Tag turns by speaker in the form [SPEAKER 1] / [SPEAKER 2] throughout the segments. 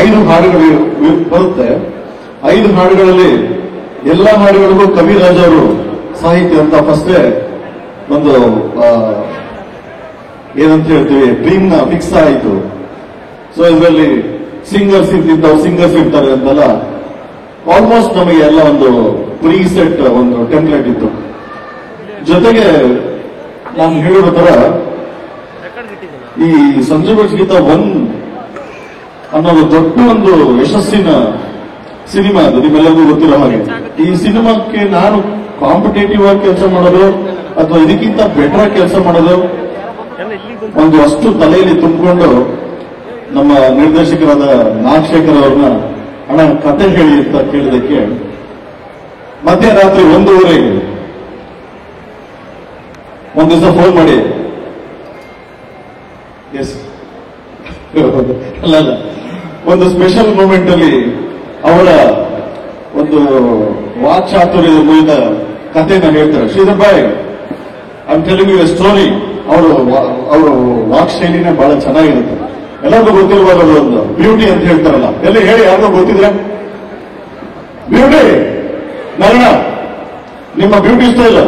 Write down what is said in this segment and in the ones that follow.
[SPEAKER 1] 5 ಹಾಡುಗಳು ಬರುತ್ತೆ. 5 ಹಾಡುಗಳಲ್ಲಿ ಎಲ್ಲ ಹಾಡುಗಳಿಗೂ ಕವಿರಾಜ್ ಅವರು ಸಾಹಿತ್ಯ ಅಂತ ಫಸ್ಟೇ ಒಂದು ಏನಂತ ಹೇಳ್ತೀವಿ ಡ್ರೀಮ್ ನ ಫಿಕ್ಸ್ ಆಯಿತು. ಸೊ ಇದರಲ್ಲಿ ಸಿಂಗರ್ಸ್ ಇರ್ತಾರೆ ಅಂತೆಲ್ಲ ಆಲ್ಮೋಸ್ಟ್ ನಮಗೆ ಎಲ್ಲ ಒಂದು ಪ್ರೀಸೆಟ್ ಒಂದು ಟೆಂಪ್ಲೇಟ್ ಇತ್ತು. ಜೊತೆಗೆ ನಾನು ಹೇಳಿರೋ ತರ ಈ ಸಂಜೆ ಗೀತ 1 ಅನ್ನೋದು ದೊಡ್ಡ ಒಂದು ಯಶಸ್ಸಿನ ಸಿನಿಮಾ. ಅದು ನಿಮ್ಮೆಲ್ಲರಿಗೂ ಗೊತ್ತಿರೋ ಹಾಗೆ ಈ ಸಿನಿಮಾಕ್ಕೆ ನಾನು ಕಾಂಪಿಟೇಟಿವ್ ಆಗಿ ಕೆಲಸ ಮಾಡೋದು ಅಥವಾ ಇದಕ್ಕಿಂತ ಬೆಟರ್ ಆಗಿ ಕೆಲಸ ಮಾಡೋದು ಒಂದು ಅಷ್ಟು ತಲೆಯಲ್ಲಿ ತುಂಬಿಕೊಂಡು ನಮ್ಮ ನಿರ್ದೇಶಕರಾದ ನಾಗಶೇಖರ್ ಅವ್ರನ್ನ ಅಣ್ಣ ಕತೆ ಹೇಳಿ ಅಂತ ಕೇಳಿದಕ್ಕೆ ಮಧ್ಯರಾತ್ರಿ 1:30 ಒಂದ್ ದಿವಸ ಫೋನ್ ಮಾಡಿ ಎಸ್ ಅಲ್ಲ ಒಂದು ಸ್ಪೆಷಲ್ ಮೂಮೆಂಟ್ ಅಲ್ಲಿ ಅವರ ಒಂದು ವಾಕ್ಚಾತುರ್ಯದ ಮೂಲಕ ಕಥೆನ ಹೇಳ್ತಾರೆ. ಶ್ರೀಧರ್ ಬಾಯ್ I am telling you a story. ಅವರು ವಾಕ್ ಶೈಲಿನೇ ಬಹಳ ಚೆನ್ನಾಗಿರುತ್ತೆ. ಎಲ್ಲರಿಗೂ ಗೊತ್ತಿರುವಾಗ ಒಂದು ಬ್ಯೂಟಿ ಅಂತ ಹೇಳ್ತಾರಲ್ಲ, ಎಲ್ಲಿ ಹೇಳಿ ಯಾರಿಗೂ ಗೊತ್ತಿದ್ರೆ ಬ್ಯೂಟಿ ನರಣ ನಿಮ್ಮ ಬ್ಯೂಟಿ ಇಷ್ಟ ಇಲ್ಲ.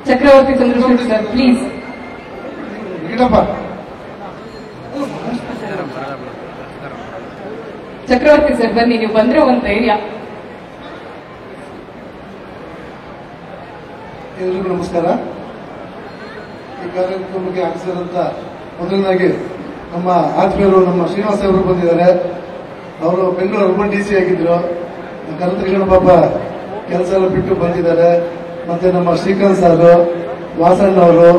[SPEAKER 2] Chakravarthi Chandrachud sir please. Chakravarthi sir ಬನ್ನಿ, ನೀವು ಬಂದ್ರೆ ಒಂದು ಧೈರ್ಯ.
[SPEAKER 3] ಎಲ್ರಿಗೂ ನಮಸ್ಕಾರ. ಈ ಕಾರ್ಯಕ್ರಮಕ್ಕೆ ಆಗಸಿದಂತ ಮೊದಲನಾಗಿ ನಮ್ಮ ಆತ್ಮೀಯರು ನಮ್ಮ ಶ್ರೀನಿವಾಸ ಅವರು ಬಂದಿದ್ದಾರೆ. ಅವರು ಬೆಂಗಳೂರು ಅರ್ಬನ್ DC ಆಗಿದ್ರು. ಕರತ್ರಿಗಣ ಪಾಪ ಕೆಲಸ ಎಲ್ಲ ಬಿಟ್ಟು ಬಂದಿದ್ದಾರೆ. ಮತ್ತೆ ನಮ್ಮ ಶ್ರೀಕಾಂತ್ ಸರ್, ವಾಸಣ್ಣ ಅವರು,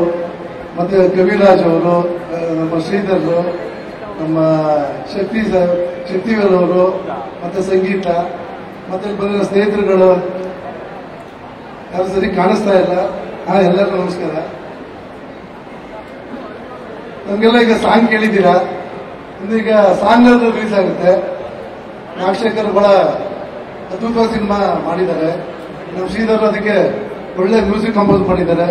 [SPEAKER 3] ಮತ್ತೆ ಕವಿರಾಜ್ ಅವರು, ನಮ್ಮ ಶ್ರೀಧರ್, ನಮ್ಮ ಶಕ್ತಿವೇಲ್ ಅವರು, ಮತ್ತೆ ಸಂಗೀತ, ಮತ್ತೆ ಬಂದಿರೋ ಸ್ನೇಹಿತರುಗಳು ಯಾರು ಸರಿ ಕಾಣಿಸ್ತಾ ಇಲ್ಲ. ಎಲ್ಲರಿಗೂ ನಮಸ್ಕಾರ. ನಮ್ಗೆಲ್ಲ ಈಗ ಸಾಂಗ್ ಕೇಳಿದ್ದೀರಾ. ಈಗ ಸಾಂಗ್ ರಿಲೀಸ್ ಆಗುತ್ತೆ. ನಾಗಶೇಖರ್ ಬಹಳ ಅದ್ಭುತವಾದ ಸಿನಿಮಾ ಮಾಡಿದ್ದಾರೆ. ನಮ್ಮ ಶ್ರೀಧರ್ ಅದಕ್ಕೆ ಒಳ್ಳೆ ಮ್ಯೂಸಿಕ್ ಕಂಪೋಸ್ ಮಾಡಿದ್ದಾರೆ.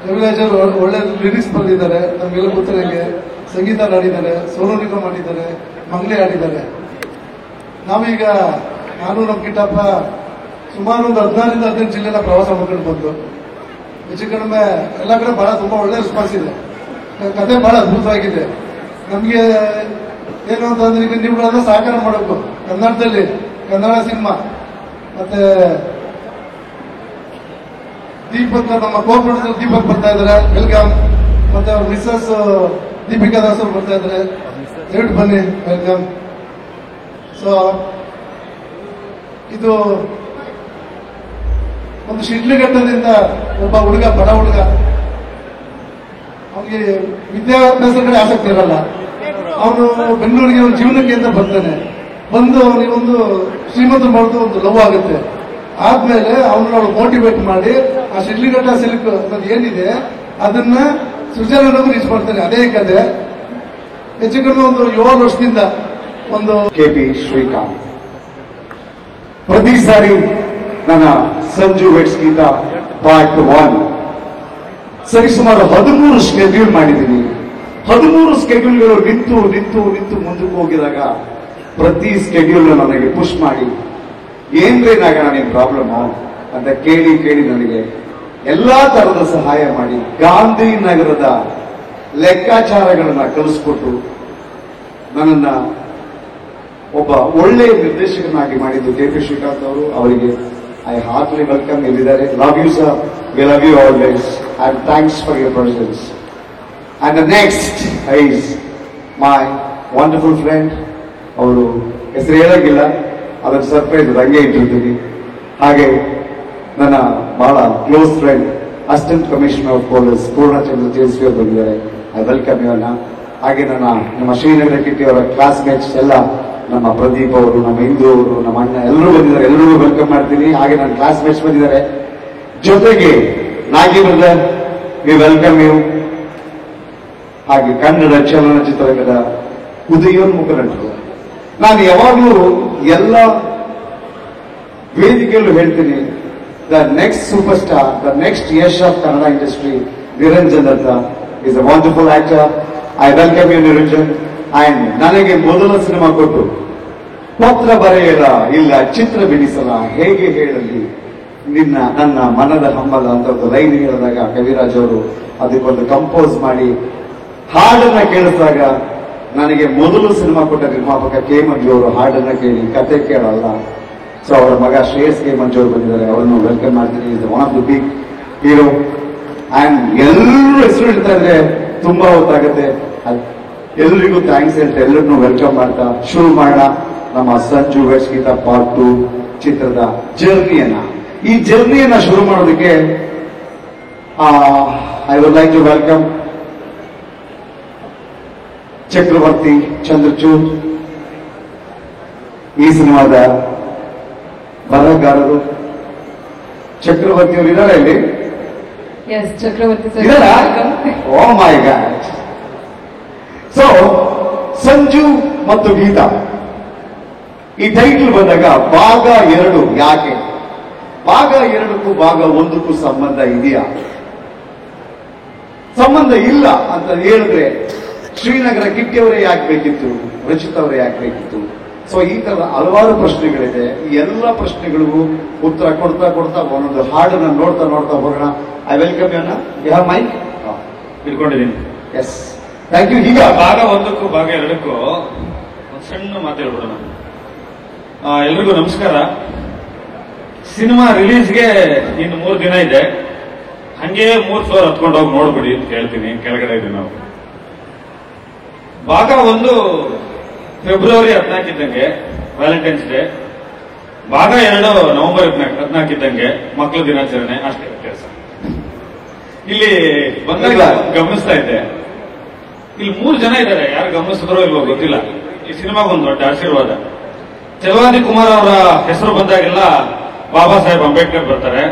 [SPEAKER 3] ಕವಿರಾಜ್ ಅವರು ಒಳ್ಳೆ ಲಿರಿಕ್ಸ್ ಬರೆದಿದ್ದಾರೆ. ನಮ್ಗೆಲ್ಲ ಗೊತ್ತಿರಂಗೆ ಸಂಗೀತ ಆಡಿದ್ದಾರೆ, ಸೋನು ನಿಗಮ್ ಮಾಡಿದ್ದಾರೆ, ಮಂಗ್ಲೆ ಆಡಿದ್ದಾರೆ. ನಾವೀಗ ನಾನು ನಮ್ಮ ಕಿಟ್ಟಪ್ಪ ಸುಮಾರು ಒಂದು 16-18 ಜಿಲ್ಲೆನ ಪ್ರವಾಸ ಮಾಡ್ಕೊಂಡು ಬಂದು ಹೆಚ್ಚು ಕಡಿಮೆ ಎಲ್ಲ ಕಡೆ ಬಹಳ ತುಂಬಾ ಒಳ್ಳೆ ರೆಸ್ಪಾನ್ಸ್ ಇದೆ. ಕತೆ ಬಹಳ ಅದ್ಭುತವಾಗಿದೆ. ನಮ್ಗೆ ಏನು ಅಂತಂದ್ರೆ ಈಗ ನೀವುಗಳನ್ನ ಸಹಕಾರ ಮಾಡಬೇಕು. ಕನ್ನಡದಲ್ಲಿ ಕನ್ನಡ ಸಿನಿಮಾ ಮತ್ತೆ ದೀಪಕ್ ನಮ್ಮ ಕೋ ಪ್ರೊಡ್ಯೂಸರ್ ದೀಪಕ್ ಬರ್ತಾ ಇದ್ದಾರೆ, ವೆಲ್ಕಮ್. ಮತ್ತೆ ಅವ್ರ ಮಿಸ್ಸಸ್ ದೀಪಿಕಾ ದಾಸ್ ಅವರು ಬರ್ತಾ ಇದ್ದಾರೆ, ದಯವಿಟ್ಟು ಬನ್ನಿ, ವೆಲ್ಕಮ್. ಸೊ ಇದು ಒಂದು ಶಿಡ್ಲಘಟ್ಟದಿಂದ ಒಬ್ಬ ಹುಡುಗ, ಬಡ ಹುಡುಗ, ಅವನಿಗೆ ವಿದ್ಯಾಭ್ಯಾಸ ಕಡೆ ಆಸಕ್ತಿ ಇರಲ್ಲ. ಅವನು ಬೆಂಗಳೂರಿಗೆ ಅವನ ಜೀವನಕ್ಕೆ ಅಂತ ಬರ್ತಾನೆ. ಬಂದು ಅವನಿಗೆ ಒಂದು ಶ್ರೀಮಂತ ಮಾಡೋದು ಒಂದು ಲವ್ ಆಗುತ್ತೆ. ಆದ್ಮೇಲೆ ಅವನು ಮೋಟಿವೇಟ್ ಮಾಡಿ ಆ ಶಿಡ್ಲಘಟ್ಟ ಸಿಲ್ಕ್ ಅನ್ನೋದು ಏನಿದೆ ಅದನ್ನ ಸ್ವಿಟ್ಜರ್ಲೆಂಡ್ ರೀಚ್ ಮಾಡ್ತಾನೆ. ಅದೇ ಕತೆ ಹೆಚ್ಚು ಕಡಿಮೆ ಒಂದು 7 ವರ್ಷದಿಂದ ಒಂದು
[SPEAKER 4] KP ಶ್ರೀಕಾಂತ್. ಪ್ರತಿ ಸಾರಿ ನನ್ನ ಸಂಜು ವೆಟ್ಸ್ ಗೀತ ಪಾರ್ಟ್ 1 ಸರಿಸುಮಾರು 13 ಸ್ಕೆಡ್ಯೂಲ್ ಮಾಡಿದ್ದೀನಿ. 13 ಸ್ಕೆಡ್ಯೂಲ್ಗಳು ನಿಂತು ನಿಂತು ನಿಂತು ಮುಂದಕ್ಕೆ ಹೋಗಿದಾಗ ಪ್ರತಿ ಸ್ಕೆಡ್ಯೂಲ್ ನನಗೆ ಪುಷ್ ಮಾಡಿ ಏನ್ರಿ ನಾಗ ನನಗೆ ಪ್ರಾಬ್ಲಮ್ ಅಂತ ಕೇಳಿ ಕೇಳಿ ನನಗೆ ಎಲ್ಲಾ ತರದ ಸಹಾಯ ಮಾಡಿ ಗಾಂಧಿನಗರದ ಲೆಕ್ಕಾಚಾರಗಳನ್ನ ಕಲಿಸ್ಕೊಟ್ಟು ನನ್ನನ್ನ ಒಬ್ಬ ಒಳ್ಳೆಯ ನಿರ್ದೇಶಕನಾಗಿ ಮಾಡಿದ್ದು KP ಶ್ರೀಕಾಂತ್ ಅವರು. ಅವರಿಗೆ ಐ ಹಾರ್ಟ್ಲಿ ವೆಲ್ಕಮ್. ಎಲ್ಲಿದ್ದಾರೆ? Love you sir, we love you always and thanks for your presence. And the next is my wonderful friend. ಅವರು ಹೆಸರು ಹೇಳಂಗಿಲ್ಲ, ಅದರ ಸರ್ಪ್ರೈಸ್ ಹಂಗೆ ಇಟ್ಟಿರ್ತೀನಿ. ಹಾಗೆ ನನ್ನ ಬಹಳ close friend assistant commissioner of police Purnachandra ಜೇಸ್ವಿ ಅವರು ಬಂದಿದ್ದಾರೆ. ಐ ವೆಲ್ಕಮ್ ಇವನ್ನ. ಹಾಗೆ ನಮ್ಮ ಶ್ರೀನಗರ ಕಿಟ್ಟಿ ಅವರ ಕ್ಲಾಸ್ಮೇಟ್ಸ್ ಎಲ್ಲ, ನಮ್ಮ ಪ್ರದೀಪ್ ಅವರು, ನಮ್ಮ ಹಿಂದೂ ಅವರು, ನಮ್ಮ ಅಣ್ಣ ಎಲ್ಲರೂ ಬಂದಿದ್ದಾರೆ. ಎಲ್ಲರಿಗೂ ವೆಲ್ಕಮ್ ಮಾಡ್ತೀನಿ. ಹಾಗೆ ನನ್ನ ಕ್ಲಾಸ್ಮೇಟ್ಸ್ ಬಂದಿದ್ದಾರೆ. ಜೊತೆಗೆ ನಾಗಿ ಬ್ರದರ್, ವಿ ವೆಲ್ಕಮ್ ಯು. ಹಾಗೆ ಕನ್ನಡ ಚಲನಚಿತ್ರರಂಗದ ಉದಯೋನ್ಮುಖ ನಟರು. ನಾನು ಯಾವಾಗಲೂ ಎಲ್ಲ ವೇದಿಕೆಯಲ್ಲೂ ಹೇಳ್ತೀನಿ, the next super star, the next Yash of Kannada industry Niranjan ಅಂತ is a wonderful actor. I welcome you Niranjan. And ನನಗೆ ಮೊದಲ ಸಿನಿಮಾ ಕೊಟ್ಟು ಪತ್ರ ಬರೆಯಲ ಇಲ್ಲ ಚಿತ್ರ ಬಿಡಿಸಲ ಹೇಗೆ ಹೇಳಲಿ ನನ್ನ ಮನದ ಹಂಬಲ ಅಂತ ಒಂದು ಲೈನ್ ಹೇಳಿದಾಗ ಕವಿರಾಜ್ ಅವರು ಅದಕ್ಕೊಂದು ಕಂಪೋಸ್ ಮಾಡಿ ಹಾಡನ್ನ ಕೇಳಿಸಿದಾಗ ನನಗೆ ಮೊದಲು ಸಿನಿಮಾ ಕೊಟ್ಟ ನಿರ್ಮಾಪಕ ಕೆ ಮಂಜು ಅವರು ಹಾಡನ್ನ ಕೇಳಿ ಕತೆ ಕೇಳಲ್ಲ. ಸೊ ಅವರ ಮಗ ಶ್ರೇಯಸ್ ಕೆ ಮಂಜು ಅವರು ಬಂದಿದ್ದಾರೆ, ಅವರನ್ನು ವೆಲ್ಕಮ್ ಮಾಡ್ತೀನಿ. Is one of the big hero. And ಎಲ್ಲರೂ ಹೆಸರು ಇಡ್ತಾ ಇದ್ರೆ ತುಂಬಾ ಹೊತ್ತಾಗುತ್ತೆ. ಎಲ್ರಿಗೂ ಥ್ಯಾಂಕ್ಸ್ ಹೇಳ್ತಾ ಎಲ್ಲರನ್ನೂ ವೆಲ್ಕಮ್ ಮಾಡ್ತಾ ಶುರು ಮಾಡೋಣ ನಮ್ಮ ಸಂಜು ವೆಟ್ಸ್ ಗೀತಾ ಪಾರ್ಟ್ 2 ಚಿತ್ರದ ಜರ್ನಿಯನ್ನ. ಈ ಜರ್ನಿಯನ್ನ ಶುರು ಮಾಡೋದಕ್ಕೆ I would like to welcome Chakravarthi Chandrachud, ಈ ಸಿನಿಮಾದ ಬರಹಗಾರರು. ಚಕ್ರವರ್ತಿ ಅವರು ಇದಾರೆ ಇಲ್ಲಿ?
[SPEAKER 2] Yes, Chakravarthi sir.
[SPEAKER 4] ಇದಾರಾ? Oh my God. So Sanju ಮತ್ತು ಗೀತಾ ಈ ಟೈಟಲ್ ಬಂದಾಗ ಭಾಗ 2 ಯಾಕೆ? ಭಾಗ 2ಕ್ಕೂ ಭಾಗ 1ಕ್ಕೂ ಸಂಬಂಧ ಇದೆಯಾ? ಸಂಬಂಧ ಇಲ್ಲ ಅಂತ ಹೇಳಿದ್ರೆ ಶ್ರೀನಗರ ಕಿಟ್ಟಿಯವರೇ ಯಾಕೆ ಬೇಕಿತ್ತು, ರಚಿತ್ ಅವರೇ ಯಾಕೆ ಬೇಕಿತ್ತು? ಸೊ ಈ ತರದ ಹಲವಾರು ಪ್ರಶ್ನೆಗಳಿದೆ. ಈ ಎಲ್ಲ ಪ್ರಶ್ನೆಗಳಿಗೂ ಉತ್ತರ ಕೊಡ್ತಾ ಕೊಡ್ತಾ ಒಂದೊಂದು ಹಾಡನ್ನ ನೋಡ್ತಾ ನೋಡ್ತಾ ಹೋಗೋಣ. I welcome you. You have mic
[SPEAKER 5] ಇಟ್ಕೊಂಡಿದ್ದೀನಿ.
[SPEAKER 4] Yes, thank you. ಈಗ
[SPEAKER 5] ಭಾಗ 1ಕ್ಕೂ ಭಾಗ 2ಕ್ಕೂ ಒಂದು ಸಣ್ಣ ಮಾತು ಹೇಳ್ಬಿಡೋಣ. ಎಲ್ರಿಗೂ ನಮಸ್ಕಾರ. ಸಿನಿಮಾ ರಿಲೀಸ್ಗೆ ಇನ್ನು 3 ದಿನ ಇದೆ. ಹಂಗೆ 3 ಫ್ಲೋರ್ ಹತ್ಕೊಂಡು ಹೋಗಿ ನೋಡ್ಬಿಡಿ ಅಂತ ಹೇಳ್ತೀನಿ. ಕೆಳಗಡೆ ಇದೆ ನಾವು. ಭಾಗ 1 ಫೆಬ್ರವರಿ 14 ಇದ್ದಂಗೆ ವ್ಯಾಲೆಂಟೈನ್ಸ್ ಡೇ. ಭಾಗ 2 ನವೆಂಬರ್ 14 ಇದ್ದಂಗೆ ಮಕ್ಕಳ ದಿನಾಚರಣೆ. ಅಷ್ಟೇ ವ್ಯತ್ಯಾಸ. ಇಲ್ಲಿ ಬಂದಾಗ ಗಮನಿಸ್ತಾ ಇದ್ದೆ, ಇಲ್ಲಿ 3 ಜನ ಇದ್ದಾರೆ. ಯಾರು ಗಮನಿಸಿದ್ರೋ ಇಲ್ವೋ ಗೊತ್ತಿಲ್ಲ. ಈ ಸಿನಿಮಾಗೊಂದು ದೊಡ್ಡ ಆಶೀರ್ವಾದ. ಚಲವಾದಿ ಕುಮಾರ್ ಅವರ ಹೆಸರು ಬಂದಾಗೆಲ್ಲ ಬಾಬಾ ಸಾಹೇಬ್ ಅಂಬೇಡ್ಕರ್ ಬರ್ತಾರೆ.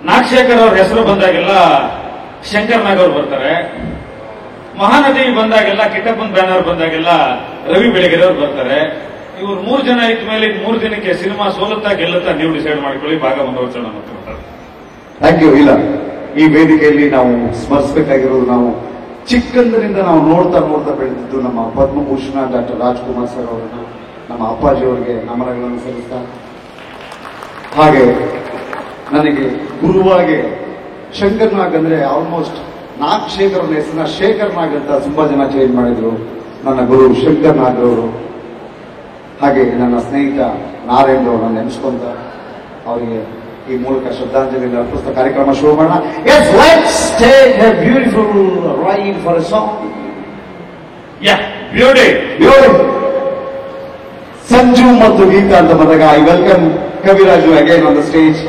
[SPEAKER 5] ನಾಗಶೇಖರ್ ಅವ್ರ ಹೆಸರು ಬಂದಾಗೆಲ್ಲ ಶಂಕರ್ ನಾಗ್ ಅವ್ರು ಬರ್ತಾರೆ. ಮಹಾನದಿ ಬಂದಾಗೆಲ್ಲ ಕಿಟ್ಟಪ್ಪನ್ ಬ್ಯಾನರ್ ಬಂದಾಗೆಲ್ಲ ರವಿ ಬೆಳಗೆರೆ ಅವ್ರು ಬರ್ತಾರೆ. ಇವ್ರು 3 ಜನ ಇದ್ದ ಮೇಲೆ 3 ದಿನಕ್ಕೆ ಸಿನಿಮಾ ಸೋಲುತ್ತಾ ಗೆಲ್ಲುತ್ತಾ ನೀವು ಡಿಸೈಡ್ ಮಾಡ್ಕೊಳ್ಳಿ. ಭಾಗ 1 ವರ್ಷ ಮಾತಾಡ್ತಾರೆ.
[SPEAKER 4] Thank you. ಇಲ್ಲ, ಈ ವೇದಿಕೆಯಲ್ಲಿ ನಾವು ಸ್ಮರಿಸಬೇಕಾಗಿರೋದು, ನಾವು ಚಿಕ್ಕಂದಿನಿಂದ ನಾವು ನೋಡ್ತಾ ನೋಡ್ತಾ ಬೆಳೆದಿದ್ದು ನಮ್ಮ ಪದ್ಮಭೂಷಣ ಡಾಕ್ಟರ್ ರಾಜ್ಕುಮಾರ್ ಸರ್ ಅವರನ್ನು, ನಮ್ಮ ಅಪ್ಪಾಜಿ ಅವರಿಗೆ ನಮನಗಳನ್ನು ಸಲ್ಲಿಸ್ತಾ, ಹಾಗೆ ನನಗೆ ಗುರುವಾಗಿ ಶಂಕರ್ ನಾಗ್ ಅಂದ್ರೆ ಆಲ್ಮೋಸ್ಟ್ ನಾಗಶೇಖರ್ ಅವರ ಹೆಸರನ್ನ ಶೇಖರ್ ನಾಗ್ ಅಂತ ತುಂಬಾ ಜನ ಚೇಂಜ್ ಮಾಡಿದ್ರು. ನನ್ನ ಗುರು ಶಂಕರ್ ನಾಗ್ ಅವರು, ಹಾಗೆ ನನ್ನ ಸ್ನೇಹಿತ ನಾರಾಯಣ್ ಅವರನ್ನ ನೆನೆಸ್ಕೊಂತ ಅವರಿಗೆ ಈ ಮೂಲಕ ಶ್ರದ್ಧಾಂಜಲಿ ಅರ್ಪಿಸಿದ ಕಾರ್ಯಕ್ರಮ ಶುರು ಮಾಡೋಣ. Yes, let's take a beautiful ride for a song.
[SPEAKER 5] Beauty.
[SPEAKER 4] Sanju ಮತ್ತು ಗೀತಾ ಅಂತ ಬಂದಾಗ I welcome Kaviraj again on the stage.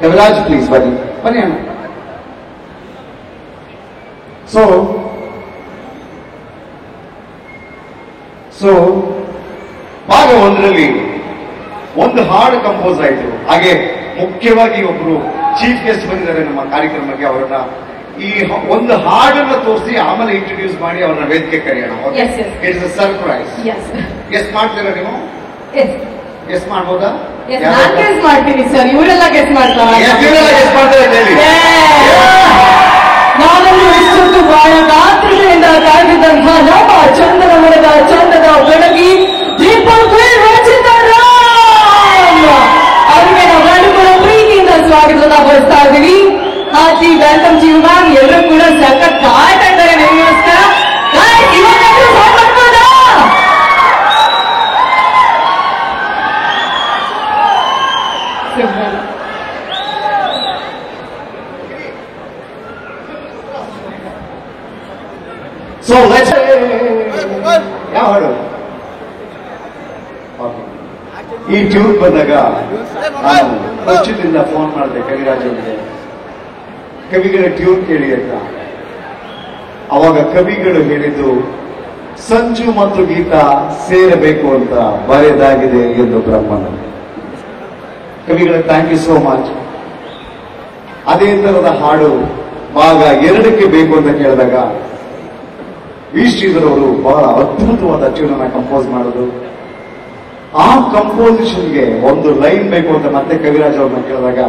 [SPEAKER 4] Kaviraj please ಬನ್ನಿ ಅಣ್ಣ. ಸೊ ಭಾಗ 1ರಲ್ಲಿ ಒಂದು ಹಾಡು ಕಂಪೋಸ್ ಆಯಿತು. ಹಾಗೆ ಮುಖ್ಯವಾಗಿ ಒಬ್ರು ಚೀಫ್ ಗೆಸ್ಟ್ ಬಂದಿದ್ದಾರೆ ನಮ್ಮ ಕಾರ್ಯಕ್ರಮಕ್ಕೆ. ಅವರನ್ನ ಈ ಒಂದು ಹಾಡನ್ನ ತೋರಿಸಿ ಆಮೇಲೆ ಇಂಟ್ರೊಡ್ಯೂಸ್ ಮಾಡಿ ಅವ್ರನ್ನ ವೇದಿಕೆ ಕರೆಯೋಣ.
[SPEAKER 2] Yes, yes.
[SPEAKER 4] It's a surprise. Guess ಮಾಡ್ತೀರಾ ನೀವು? ಗೆಸ್ ಮಾಡ್ಬೋದಾ?
[SPEAKER 2] ನಾನು ಗೆಸ್ ಮಾಡ್ತೀನಿ ಸರ್, ಇವರೆಲ್ಲ ಗೆಸ್ ಮಾಡ್ತಾರೆ.
[SPEAKER 4] ಗೆಸ್ ಮಾಡ್ತಾರೆ ಹೇಳಿ.
[SPEAKER 2] ನಾನನ್ನು ಇಷ್ಟೊಂದು ಬಹಳ ಗಾತ್ರದಿಂದ ಕಾಯ್ದಿದ್ದಂತಹ ನಮ್ಮ ಚಂದನ ಮರದ ಚಂದದ ಬೆಳಗಿ ದೀಪಕ್ಕೆ ರಚಿತ ರಾಮ್ ಅವರಿಗೆ ನಾವು ಕೂಡ ಪ್ರೀತಿಯಿಂದ ಸ್ವಾಗತವನ್ನು ಬಯಸ್ತಾ ಇದ್ದೀವಿ. ಹಾಜಿ ವೆಲ್ಕಮ್ ಟು ಯು ಮ್ಯಾಮ್. ಎಲ್ಲರೂ ಕೂಡ ಸಖತ್ ಕಾಯ್ತಾ ಇದ್ದಾರೆ ನಿಮಗೋಸ್ಕರ. ಇವಾಗಾದ್ರೂ ಸಾಂಗ್ ಮಾಡ್ಬೋದಾ?
[SPEAKER 4] ಸೊ ಲೆಟ್ಸ್ ಯಾವ ಹಾಡು? ಈ ಟ್ಯೂನ್ ಬಂದಾಗ ನಾನು ಮುಂಚಿನಿಂದ ಫೋನ್ ಮಾಡಿದೆ ಕವಿರಾಜ್ ಅವರಿಗೆ, ಕವಿಗಳ ಟ್ಯೂನ್ ಕೇಳಿ ಅಂತ. ಅವಾಗ ಕವಿಗಳು ಹೇಳಿದ್ದು ಸಂಜು ಮತ್ತು ಗೀತಾ ಸೇರಬೇಕು ಅಂತ ಬರೆಯದಾಗಿದೆ ಎಂದು ಬ್ರಹ್ಮನ. ಕವಿಗಳ ಥ್ಯಾಂಕ್ ಯು ಸೋ ಮಚ್. ಅದೇ ತರದ ಹಾಡು ಭಾಗ 2ಕ್ಕೆ ಬೇಕು ಅಂತ ಕೇಳಿದಾಗ ವಿ ಶ್ರೀಧರ್ ಅವರು ಬಹಳ ಅದ್ಭುತವಾದ ಟ್ಯೂನ್ ಅನ್ನ ಕಂಪೋಸ್ ಮಾಡೋದು. ಆ ಕಂಪೋಸಿಷನ್ಗೆ ಒಂದು ಲೈನ್ ಬೇಕು ಅಂತ ಮತ್ತೆ ಕವಿರಾಜ್ ಅವ್ರನ್ನ ಕೇಳಿದಾಗ